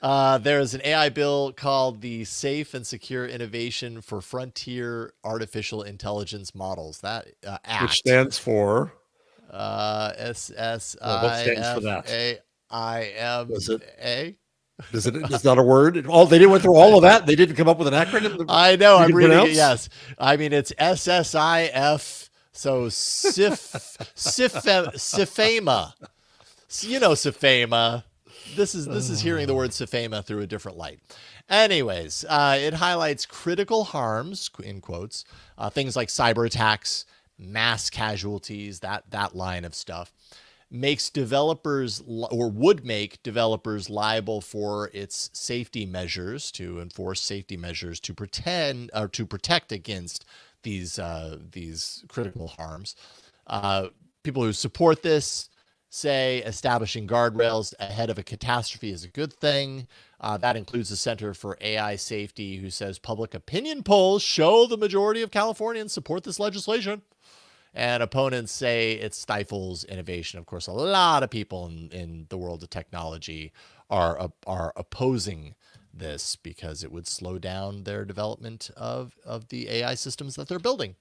There's an AI bill called the Safe and Secure Innovation for Frontier Artificial Intelligence Models. That act. Which stands for? SSIFAIMA. Is it? It's not a word. They didn't went through all of that. They didn't come up with an acronym. I know. I'm reading it. Yes. I mean, it's SSIF. So SIFAMA. You know, SIFAMA. This is hearing the word SIFAMA through a different light. Anyways, it highlights critical harms, in quotes, things like cyber attacks, mass casualties, that line of stuff, makes developers or would make developers liable for its safety measures, to enforce safety measures to pretend or to protect against these critical harms. People who support this say establishing guardrails ahead of a catastrophe is a good thing. That includes the Center for AI Safety, who says public opinion polls show the majority of Californians support this legislation. And opponents say it stifles innovation. Of course, a lot of people in the world of technology are opposing this because it would slow down their development of the AI systems that they're building.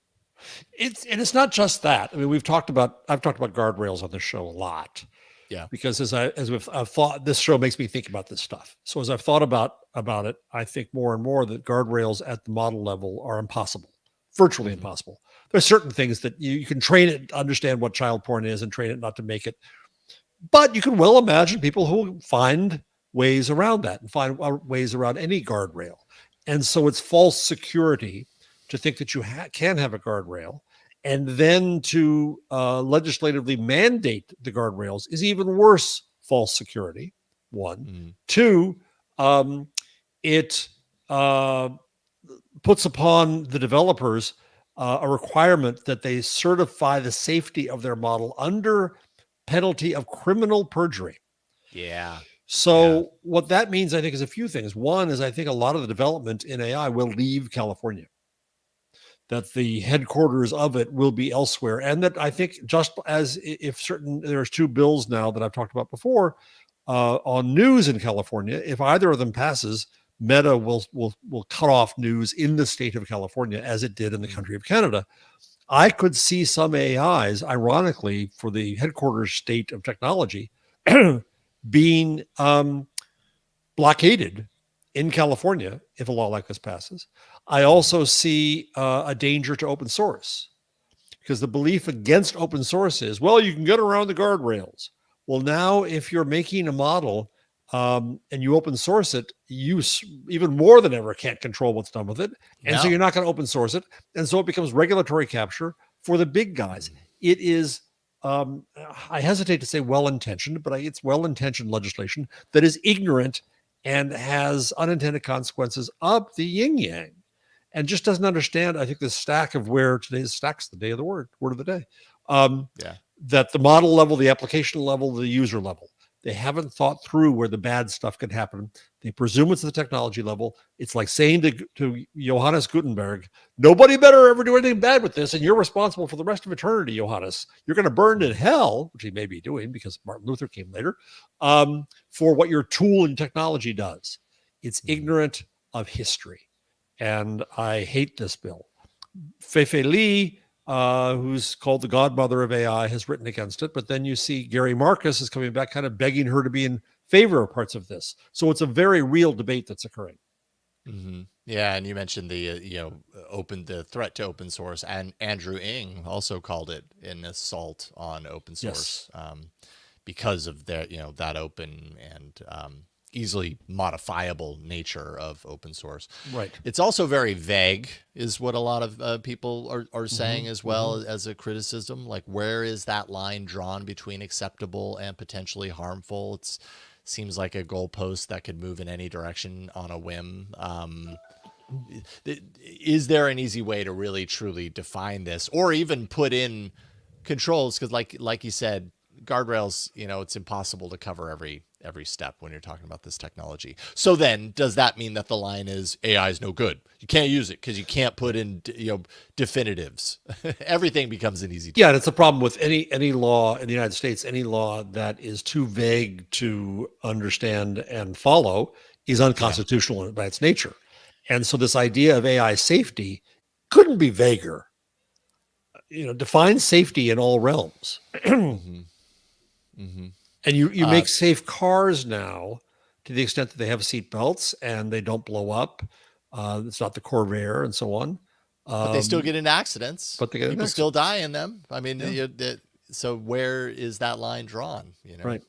It's not just that. I mean, I've talked about guardrails on this show a lot. Yeah. Because I've thought, this show makes me think about this stuff. So as I've thought about it, I think more and more that guardrails at the model level are impossible, virtually impossible. There's certain things that you can train it to understand what child porn is and train it not to make it. But you can well imagine people who find ways around that and find ways around any guardrail. And so it's false security to think that you can have a guardrail, and then to legislatively mandate the guardrails is even worse false security. One. Two, it puts upon the developers a requirement that they certify the safety of their model under penalty of criminal perjury. Yeah. So what that means, I think, is a few things. One is I think a lot of the development in AI will leave California, that the headquarters of it will be elsewhere. And that I think, just as if there's two bills now that I've talked about before on news in California, if either of them passes, Meta will cut off news in the state of California, as it did in the country of Canada. I could see some AIs, ironically, for the headquarters state of technology, being blockaded in California if a law like this passes. I also see a danger to open source, because the belief against open source is, well, you can get around the guardrails. Well, now if you're making a model and you open source it, you even more than ever can't control what's done with it. And so you're not going to open source it. And so it becomes regulatory capture for the big guys. It is, I hesitate to say well-intentioned, but it's well-intentioned legislation that is ignorant and has unintended consequences up the yin-yang, and just doesn't understand, I think, the stack of where today's stack's the day of the word of the day. That the model level, the application level, the user level, they haven't thought through where the bad stuff could happen. They presume it's the technology level. It's like saying to Johannes Gutenberg, nobody better ever do anything bad with this, and you're responsible for the rest of eternity, Johannes. You're going to burn in hell, which he may be doing because Martin Luther came later, for what your tool and technology does. It's ignorant of history. And I hate this bill. Feifei Li, who's called the godmother of AI, has written against it. But then you see Gary Marcus is coming back, kind of begging her to be in favor of parts of this. So it's a very real debate that's occurring. Yeah, and you mentioned the threat to open source, and Andrew Ng also called it an assault on open source, because of their that open and easily modifiable nature of open source. Right. It's also very vague, is what a lot of people are saying as well, as a criticism. Like, where is that line drawn between acceptable and potentially harmful? It seems like a goalpost that could move in any direction on a whim. Is there an easy way to really truly define this, or even put in controls? Because like you said, guardrails, it's impossible to cover every step when you're talking about this technology. So then, does that mean that the line is AI is no good? You can't use it because you can't put in definitives. Everything becomes an easy. Yeah, and it's a problem with any law in the United States. Any law that is too vague to understand and follow is unconstitutional by its nature. And so this idea of AI safety couldn't be vaguer. Define safety in all realms. And you make safe cars now to the extent that they have seat belts and they don't blow up. It's not the Corvair and so on. But they still get into accidents. But they get people still die in them. I mean, so where is that line drawn? Right.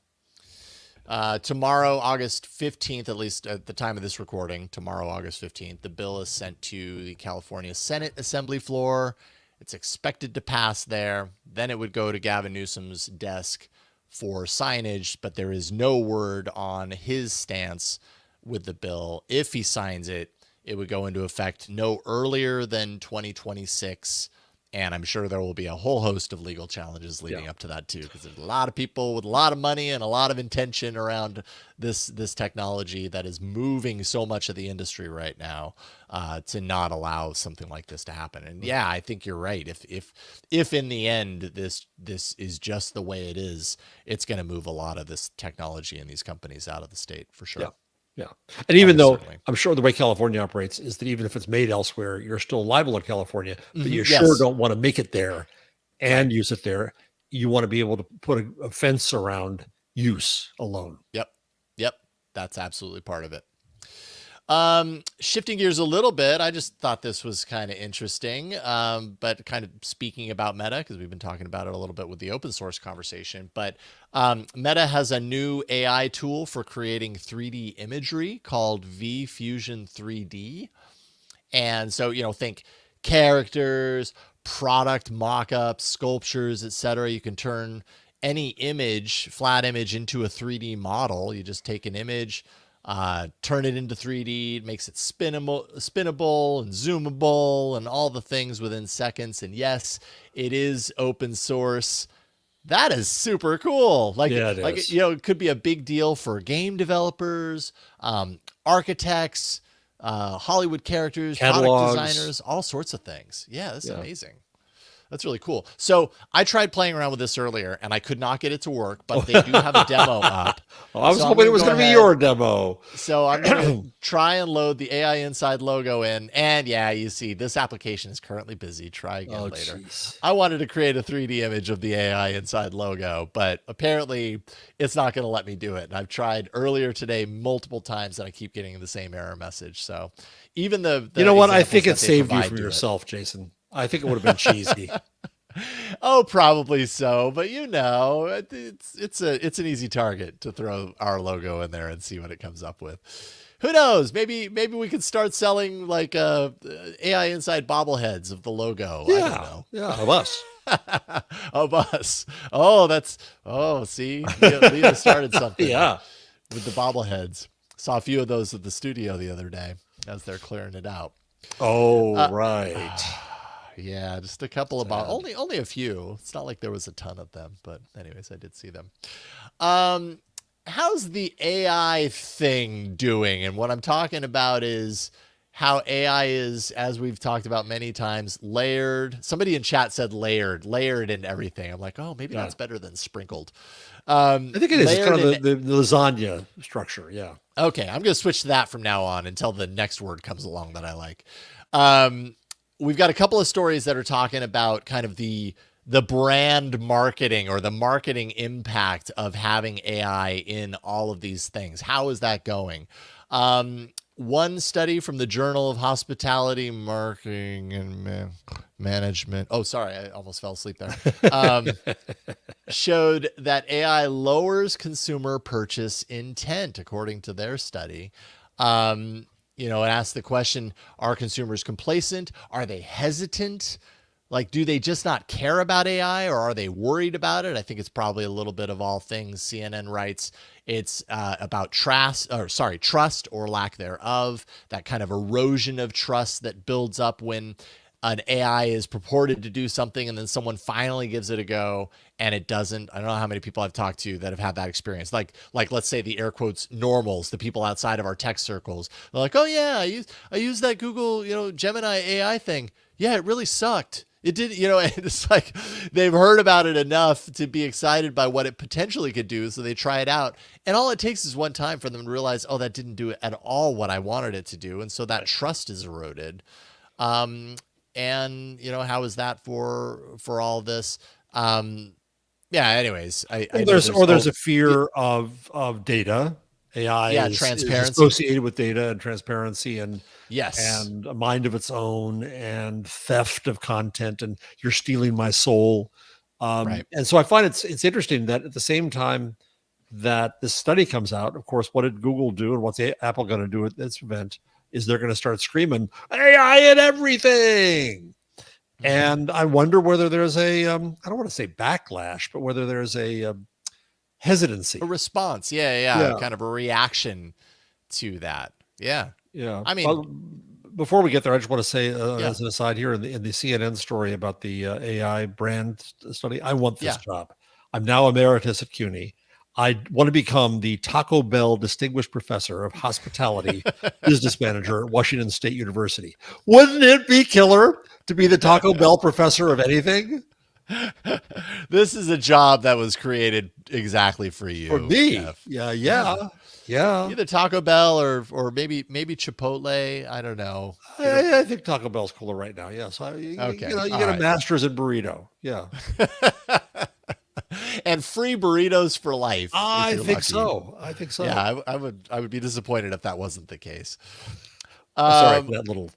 Tomorrow, August 15th, at least at the time of this recording, tomorrow, August 15th, the bill is sent to the California Senate Assembly floor. It's expected to pass there. Then it would go to Gavin Newsom's desk for signage, but there is no word on his stance with the bill. If he signs it, it would go into effect no earlier than 2026. And I'm sure there will be a whole host of legal challenges leading up to that too, because there's a lot of people with a lot of money and a lot of intention around this technology that is moving so much of the industry right now, to not allow something like this to happen. And yeah, I think you're right. If in the end this is just the way it is, it's going to move a lot of this technology and these companies out of the state for sure. Yeah. Yeah. And even though certainly. I'm sure the way California operates is that even if it's made elsewhere, you're still liable in California, but you Yes. sure don't want to make it there and use it there. You want to be able to put a fence around use alone. Yep. That's absolutely part of it. Shifting gears a little bit, I just thought this was kind of interesting, but kind of speaking about Meta, because we've been talking about it a little bit with the open source conversation, but Meta has a new AI tool for creating 3D imagery called VFusion3D. And so, think characters, product mock-ups, sculptures, etc. You can turn any image, flat image, into a 3D model. You just take an image, turn it into 3D, it makes it spinnable and zoomable and all the things within seconds. And yes, it is open source. That is super cool. It could be a big deal for game developers, architects, Hollywood characters, Catalogs. product designers, all sorts of things. Yeah, that's amazing. That's really cool. So I tried playing around with this earlier and I could not get it to work, but they do have a demo up. I was hoping it was going to be your demo. So I'm going to try and load the AI Inside logo in. And yeah, you see this application is currently busy. Try again later. Geez. I wanted to create a 3D image of the AI Inside logo, but apparently it's not going to let me do it. And I've tried earlier today multiple times and I keep getting the same error message. So even the you know what? I think it saved you from yourself, Jason. I think it would have been cheesy. Oh, probably so. But it's an easy target to throw our logo in there and see what it comes up with. Who knows? Maybe we could start selling like AI Inside bobbleheads of the logo. Yeah, I don't know. Yeah, of us. Of us. See, Leah started something. Yeah, with the bobbleheads. Saw a few of those at the studio the other day as they're clearing it out. Oh, right. Yeah, just a couple of only a few. It's not like there was a ton of them, but anyways, I did see them. How's the AI thing doing? And what I'm talking about is how AI is, as we've talked about many times, layered. Somebody in chat said layered in everything. I'm like, oh, maybe that's better than sprinkled. I think it is. It's kind of the lasagna structure. Yeah. Okay, I'm going to switch to that from now on until the next word comes along that I like. We've got a couple of stories that are talking about kind of the brand marketing or the marketing impact of having AI in all of these things. How is that going? One study from the Journal of Hospitality Marketing and Management. Oh, sorry, I almost fell asleep there. Showed that AI lowers consumer purchase intent, according to their study. It asks the question, are consumers complacent? Are they hesitant? Like, do they just not care about AI or are they worried about it? I think it's probably a little bit of all things. CNN writes it's about trust or lack thereof, that kind of erosion of trust that builds up when an AI is purported to do something and then someone finally gives it a go and it doesn't. I don't know how many people I've talked to that have had that experience. Like let's say the air quotes normals, the people outside of our tech circles. They're like, oh yeah, I use that Google, Gemini AI thing. Yeah, it really sucked. It did, and it's like they've heard about it enough to be excited by what it potentially could do. So they try it out. And all it takes is one time for them to realize, oh, that didn't do at all what I wanted it to do. And so that trust is eroded. And how is that for all this? Anyways, there's a fear of data. AI is associated with data and transparency and a mind of its own and theft of content and you're stealing my soul. And so I find it's interesting that at the same time that this study comes out, of course, what did Google do and what's Apple going to do at this event is they're going to start screaming AI in everything. And I wonder whether there's I don't want to say backlash, but whether there's a hesitancy. A response. Yeah, yeah. Yeah, Kind of a reaction to that. Yeah. yeah. I mean, Well, before we get there, I just want to say, yeah, as an aside here, in the CNN story about the AI brand study, I want this yeah. job. I'm now emeritus at CUNY. I want to become the Taco Bell Distinguished Professor of Hospitality Business Manager at Washington State University. Wouldn't it be killer to be the Taco Bell Professor of anything? This is a job that was created exactly for For you, me? Jeff. Yeah, yeah, Yeah. yeah. Either Taco Bell or maybe Chipotle. I don't know. I think Taco Bell's cooler right now. Yes, Okay. you All get a right. master's in burrito. Yeah, And free burritos for life if I you're think lucky. so. I think Yeah, so. I would be disappointed if that wasn't the case. Sorry Um, for that little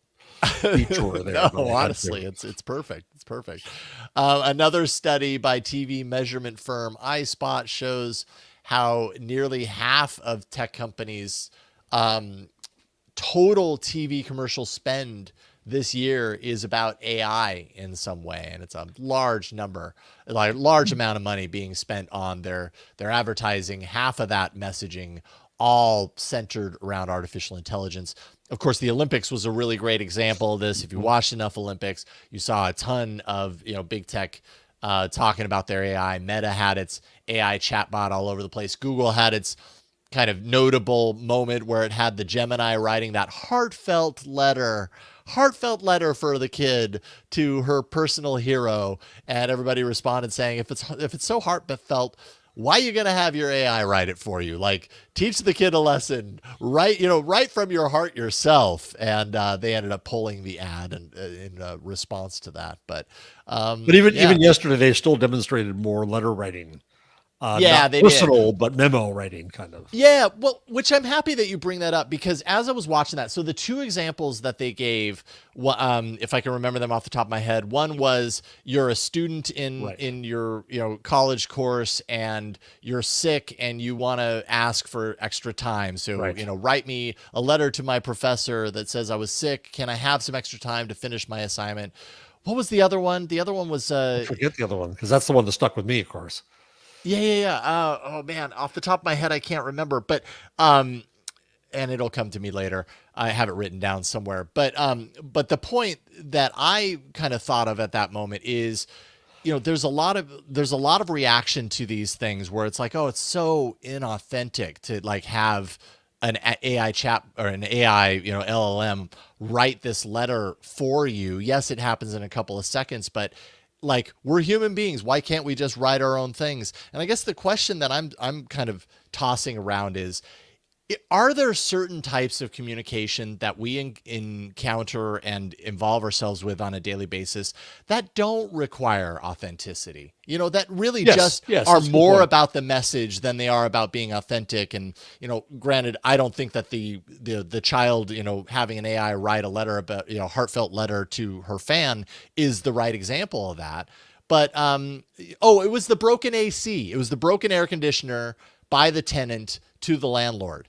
detour there, no, but I had honestly, to. it's perfect. It's perfect. Another study by TV measurement firm iSpot shows how nearly half of tech companies' total TV commercial spend this year is about AI in some way, and it's a large number, like large amount of money being spent on their advertising. Half of that messaging, all centered around artificial intelligence. Of course, the Olympics was a really great example of this. If you Mhm. watched enough Olympics, you saw a ton of big tech talking about their AI. Meta had its AI chatbot all over the place. Google had its kind of notable moment where it had the Gemini writing that heartfelt letter for the kid to her personal hero, and everybody responded saying, if it's so heartfelt, why are you going to have your AI write it for you? Like, teach the kid a lesson, write from your heart yourself. And they ended up pulling the ad in response to that. But But yeah, even yesterday, they still demonstrated more letter writing, yeah, not they did. personal, but memo writing, kind of. Yeah, well, which I'm happy that you bring that up, because as I was watching that, so the two examples that they gave, if I can remember them off the top of my head, one was you're a student in Right. your college course and you're sick and you want to ask for extra time. So Right. write me a letter to my professor that says I was sick. Can I have some extra time to finish my assignment? What was the other one? The other one was I forget the other one because that's the one that stuck with me, of course. yeah, yeah, yeah. Oh man, off the top of my head, I can't remember, but um, and it'll come to me later. I have it written down somewhere. But the point that I kind of thought of at that moment is, there's a lot of reaction to these things where it's like, oh, it's so inauthentic to like have an AI chat or an AI, LLM write this letter for you. Yes, it happens in a couple of seconds, but like, we're human beings. Why can't we just write our own things? And I guess the question that I'm kind of tossing around is, are there certain types of communication that we encounter and involve ourselves with on a daily basis that don't require authenticity? That really Yes, just yes, are that's a good more point. about the message than they are about being authentic. And granted, I don't think that the child having an AI write a letter about heartfelt letter to her fan is the right example of that. But it was the broken AC. It was the broken air conditioner by the tenant to the landlord.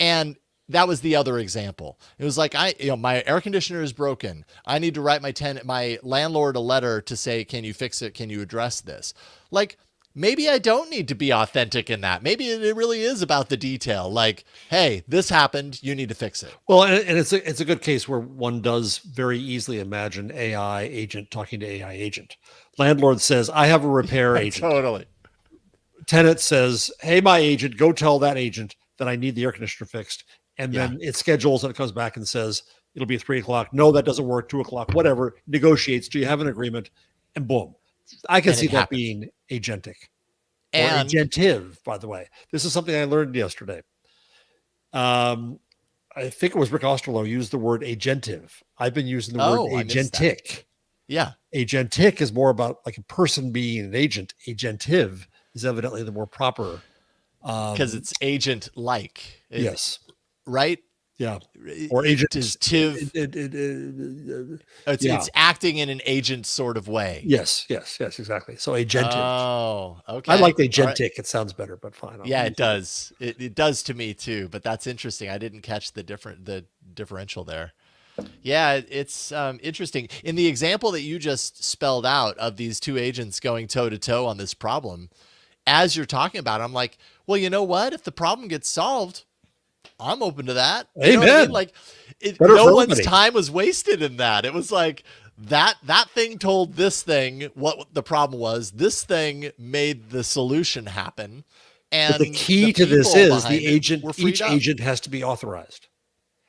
And that was the other example. It was like, my air conditioner is broken. I need to write my landlord a letter to say, can you fix it? Can you address this? Like, maybe I don't need to be authentic in that. Maybe it really is about the detail. Like, hey, this happened. You need to fix it. Well, and it's a good case where one does very easily imagine AI agent talking to AI agent. Landlord says, "I have a repair agent." Totally. Tenant says, "Hey, my agent, go tell that agent that I need the air conditioner fixed." And Yeah. then it schedules and it comes back and says, "It'll be 3 o'clock." No, that doesn't work. 2 o'clock, whatever. Negotiates. Do you have an agreement? And boom. I can And see it that happens. being agentic or And agentive, by the way. This is something I learned yesterday. Um, I think it was Rick Osterloh used the word agentive. I've been using the word I missed that. agentic. Yeah. Agentic is more about like a person being an agent. Agentive is evidently the more proper. Because it's agent like. Yes. Right? Yeah. Or agent. Does Tiv Yeah. it's acting in an agent sort of way. Yes. Yes. Yes. Exactly. So agentive. Oh, I like okay. All right. agentic. It sounds better, but fine. Yeah, it does. It does to me too, but that's interesting. I didn't catch the differential there. Yeah, it's interesting. In the example that you just spelled out of these two agents going toe to toe on this problem, as you're talking about it, I'm like, well, you know what? If the problem gets solved, I'm open to that. You know what I mean? Amen. Like, Better no for one's everybody. time was wasted in that. It was like that thing told this thing what the problem was. This thing made the solution happen, But the and the key to this people is the behind it agent, were freed each up. agent has to be authorized.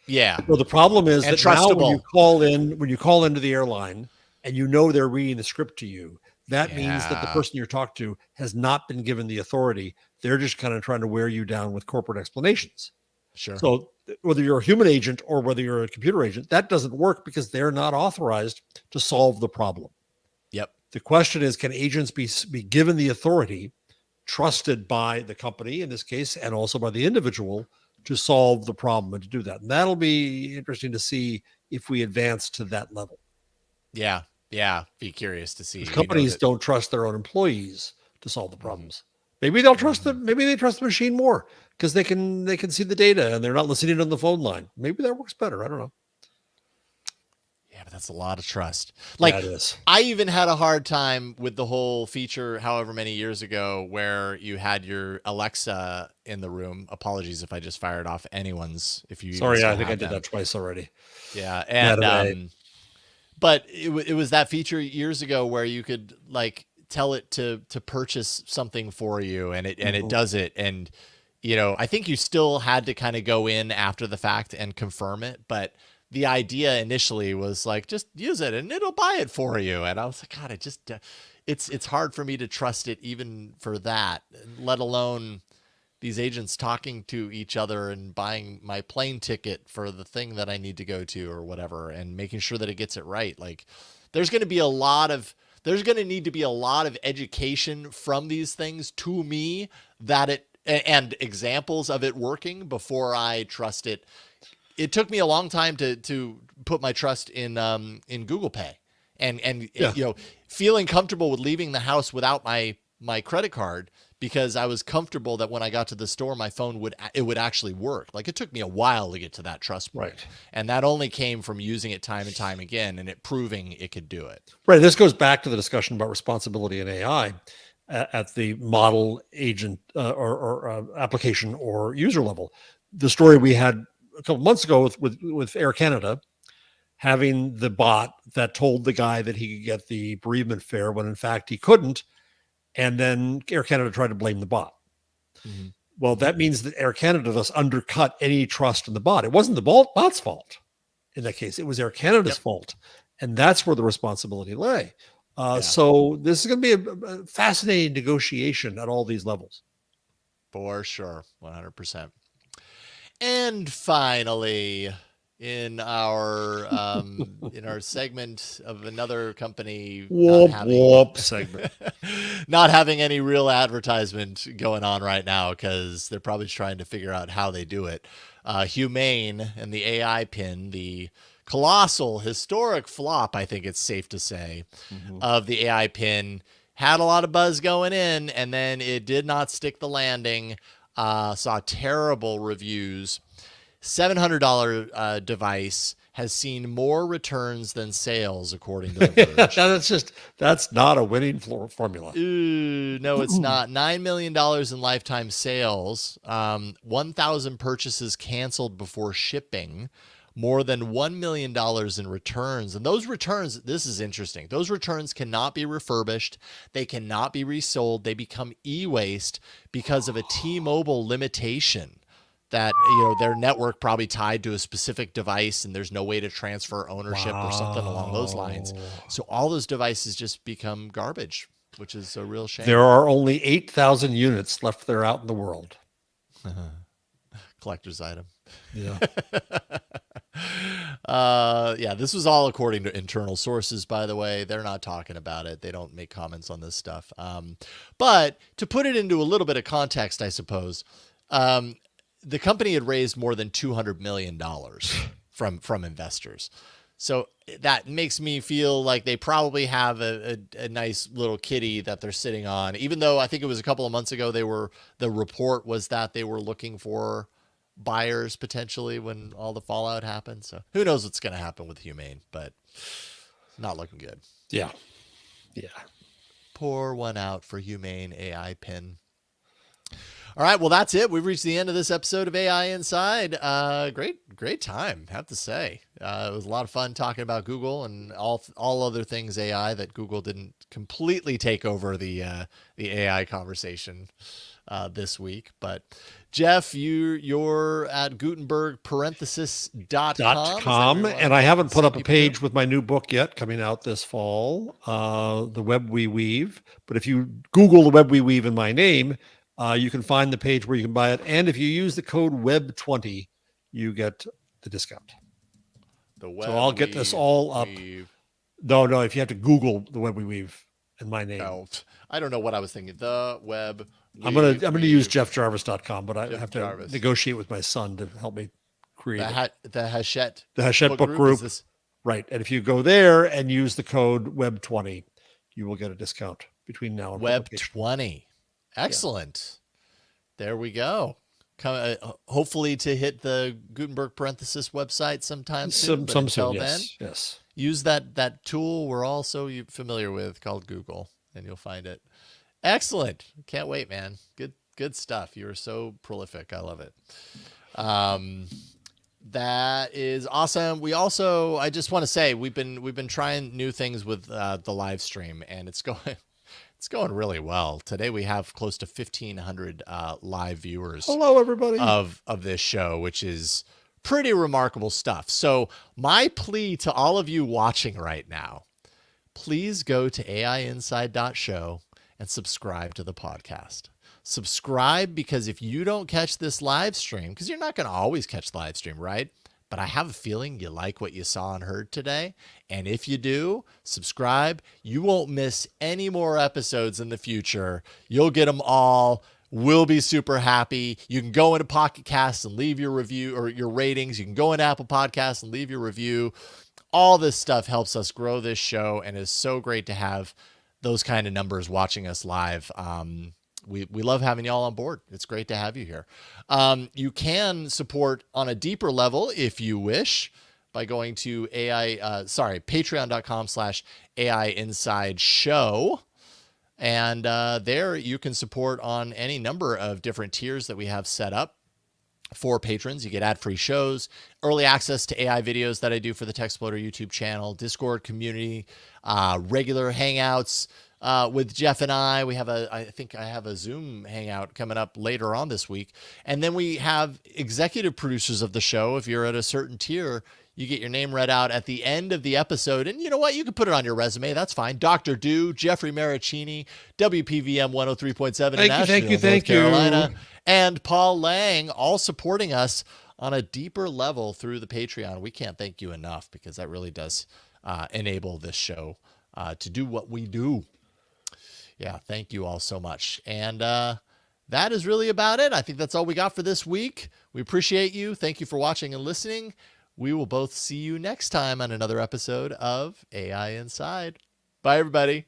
Yeah, So the problem is and that now trustable. when you call into the airline and you know they're reading the script to you, that means that the Yeah, person you're talking to has not been given the authority. They're just kind of trying to wear you down with corporate explanations. sure. So whether you're a human agent or whether you're a computer agent, that doesn't work because they're not authorized to solve the problem. Yep. The question is, can agents be given the authority, trusted by the company in this case, and also by the individual to solve the problem and to do that? And that'll be interesting to see if we advance to that level. Yeah. Yeah. Be curious to Because see. We know companies that. don't trust their own employees to solve the Mhm, problems. Maybe they'll trust mhm. them. Maybe they trust the machine more because they can see the data and they're not listening on the phone line. Maybe that works better. I don't know. Yeah, but that's a lot of trust. Yeah, Like, it is. I even had a hard time with the whole feature, however many years ago, where you had your Alexa in the room. Apologies if I just fired off anyone's, if you even Sorry, still I think I have did that them. twice already. Yeah, That and way. but it was that feature years ago where you could like tell it to purchase something for you, and it Mhm. does it, and I think you still had to kind of go in after the fact and confirm it, but the idea initially was like just use it and it'll buy it for you, and I was like, God, it's hard for me to trust it even for that, let alone these agents talking to each other and buying my plane ticket for the thing that I need to go to or whatever, and making sure that it gets it right. Like, there's going to be a lot of there's going to need to be a lot of education from these things to me, that it and examples of it working before I trust it. It took me a long time to put my trust in Google Pay, and Yeah. feeling comfortable with leaving the house without my credit card, because I was comfortable that when I got to the store, my phone would actually work. Like, it took me a while to get to that trust point, Right. and that only came from using it time and time again and it proving it could do it. Right. This goes back to the discussion about responsibility in AI at the model agent or application or user level. The story we had a couple months ago with Air Canada having the bot that told the guy that he could get the bereavement fare when in fact he couldn't, and then Air Canada tried to blame the bot. Mm-hmm. Well, Mm-hmm. that means that Air Canada thus undercut any trust in the bot. It wasn't the bot's fault in that case. It was Air Canada's Yep. fault. And that's where the responsibility lay. Yeah, So this is going to be a fascinating negotiation at all these levels. for sure. 100%. And finally, in our segment of another company not Whoop, having whoop segment. not having any real advertisement going on right now, because they're probably trying to figure out how they do it. Humane and the AI pin, the colossal historic flop, I think it's safe to say, Mhm. of the AI pin, had a lot of buzz going in, and then it did not stick the landing. Saw terrible reviews. $700 device has seen more returns than sales, according to The Verge. That's not a winning formula. Ooh, no, it's not. $9 million in lifetime sales. 1,000 purchases canceled before shipping. More than $1 million in returns. And those returns, this is interesting. Those returns cannot be refurbished. They cannot be resold. They become e-waste because of a T-Mobile limitation, that their network probably tied to a specific device and there's no way to transfer ownership or something along those lines. Wow. So all those devices just become garbage, which is a real There shame. are only 8,000 units left there out in the world. Collector's item. Yeah. Yeah, this was all according to internal sources, by the way. They're not talking about it. They don't make comments on this stuff. But to put it into a little bit of context, I suppose, the company had raised more than $200 million from investors. So that makes me feel like they probably have a nice little kitty that they're sitting on, even though I think it was a couple of months ago the report was that they were looking for buyers potentially when all the fallout happened. So who knows what's going to happen with Humane, but it's not looking good. Yeah. Yeah. Pour one out for Humane AI pin. All right, well, that's it. We've reached the end of this episode of AI Inside. Great time, have to say. It was a lot of fun talking about Google and all other things AI that Google didn't completely take over the AI conversation this week. But Jeff, you're at Gutenberg parenthesis.com. And I haven't put up a page with my new book yet, coming out this fall, The Web We Weave. But if you Google The Web We Weave in my name, you can find the page where you can buy it. And if you use the code WEB20, you get the discount. So I'll get this all up. No, if you have to Google The Web We Weave in my name. Oh, I don't know what I was thinking. The Web I'm gonna use jeffjarvis.com, but I have to negotiate with my son to help me create the Hachette book group. Right. And if you go there and use the code WEB20, you will get a discount between now and WEB20. Excellent. Yeah. There we go. Hopefully to hit the Gutenberg parenthesis website sometime soon. Until then, yes. Use that tool we're all so familiar with called Google, and you'll find it. Excellent. Can't wait, man. Good stuff. You're so prolific. I love it. That is awesome. I just want to say we've been trying new things with the live stream, and it's going really well. Today we have close to 1,500 live viewers. Hello, everybody. Of this show, which is pretty remarkable stuff. So my plea to all of you watching right now, please go to aiinside.show and subscribe to the podcast. Subscribe, because if you don't catch this live stream, because you're not going to always catch the live stream, right? But I have a feeling you like what you saw and heard today. And if you do, subscribe. You won't miss any more episodes in the future. You'll get them all. We'll be super happy. You can go into Pocket Casts and leave your review or your ratings. You can go into Apple Podcasts and leave your review. All this stuff helps us grow this show, and is so great to have those kind of numbers watching us live. We love having y'all on board. It's great to have you here. You can support on a deeper level if you wish by going to patreon.com/AI Inside Show. And there you can support on any number of different tiers that we have set up for patrons. You get ad-free shows, early access to AI videos that I do for the TechSploder YouTube channel, Discord community, regular hangouts with Jeff and I. I think I have a Zoom hangout coming up later on this week. And then we have executive producers of the show. If you're at a certain tier, you get your name read out at the end of the episode. And you know what? You can put it on your resume. That's fine. Dr. Do, Jeffrey Maricini, WPVM 103.7 in Nashville, North Carolina, and Paul Lang, all supporting us on a deeper level through the Patreon. We can't thank you enough, because that really does enable this show to do what we do. Yeah, thank you all so much. And that is really about it. I think that's all we got for this week. We appreciate you. Thank you for watching and listening. We will both see you next time on another episode of AI Inside. Bye, everybody.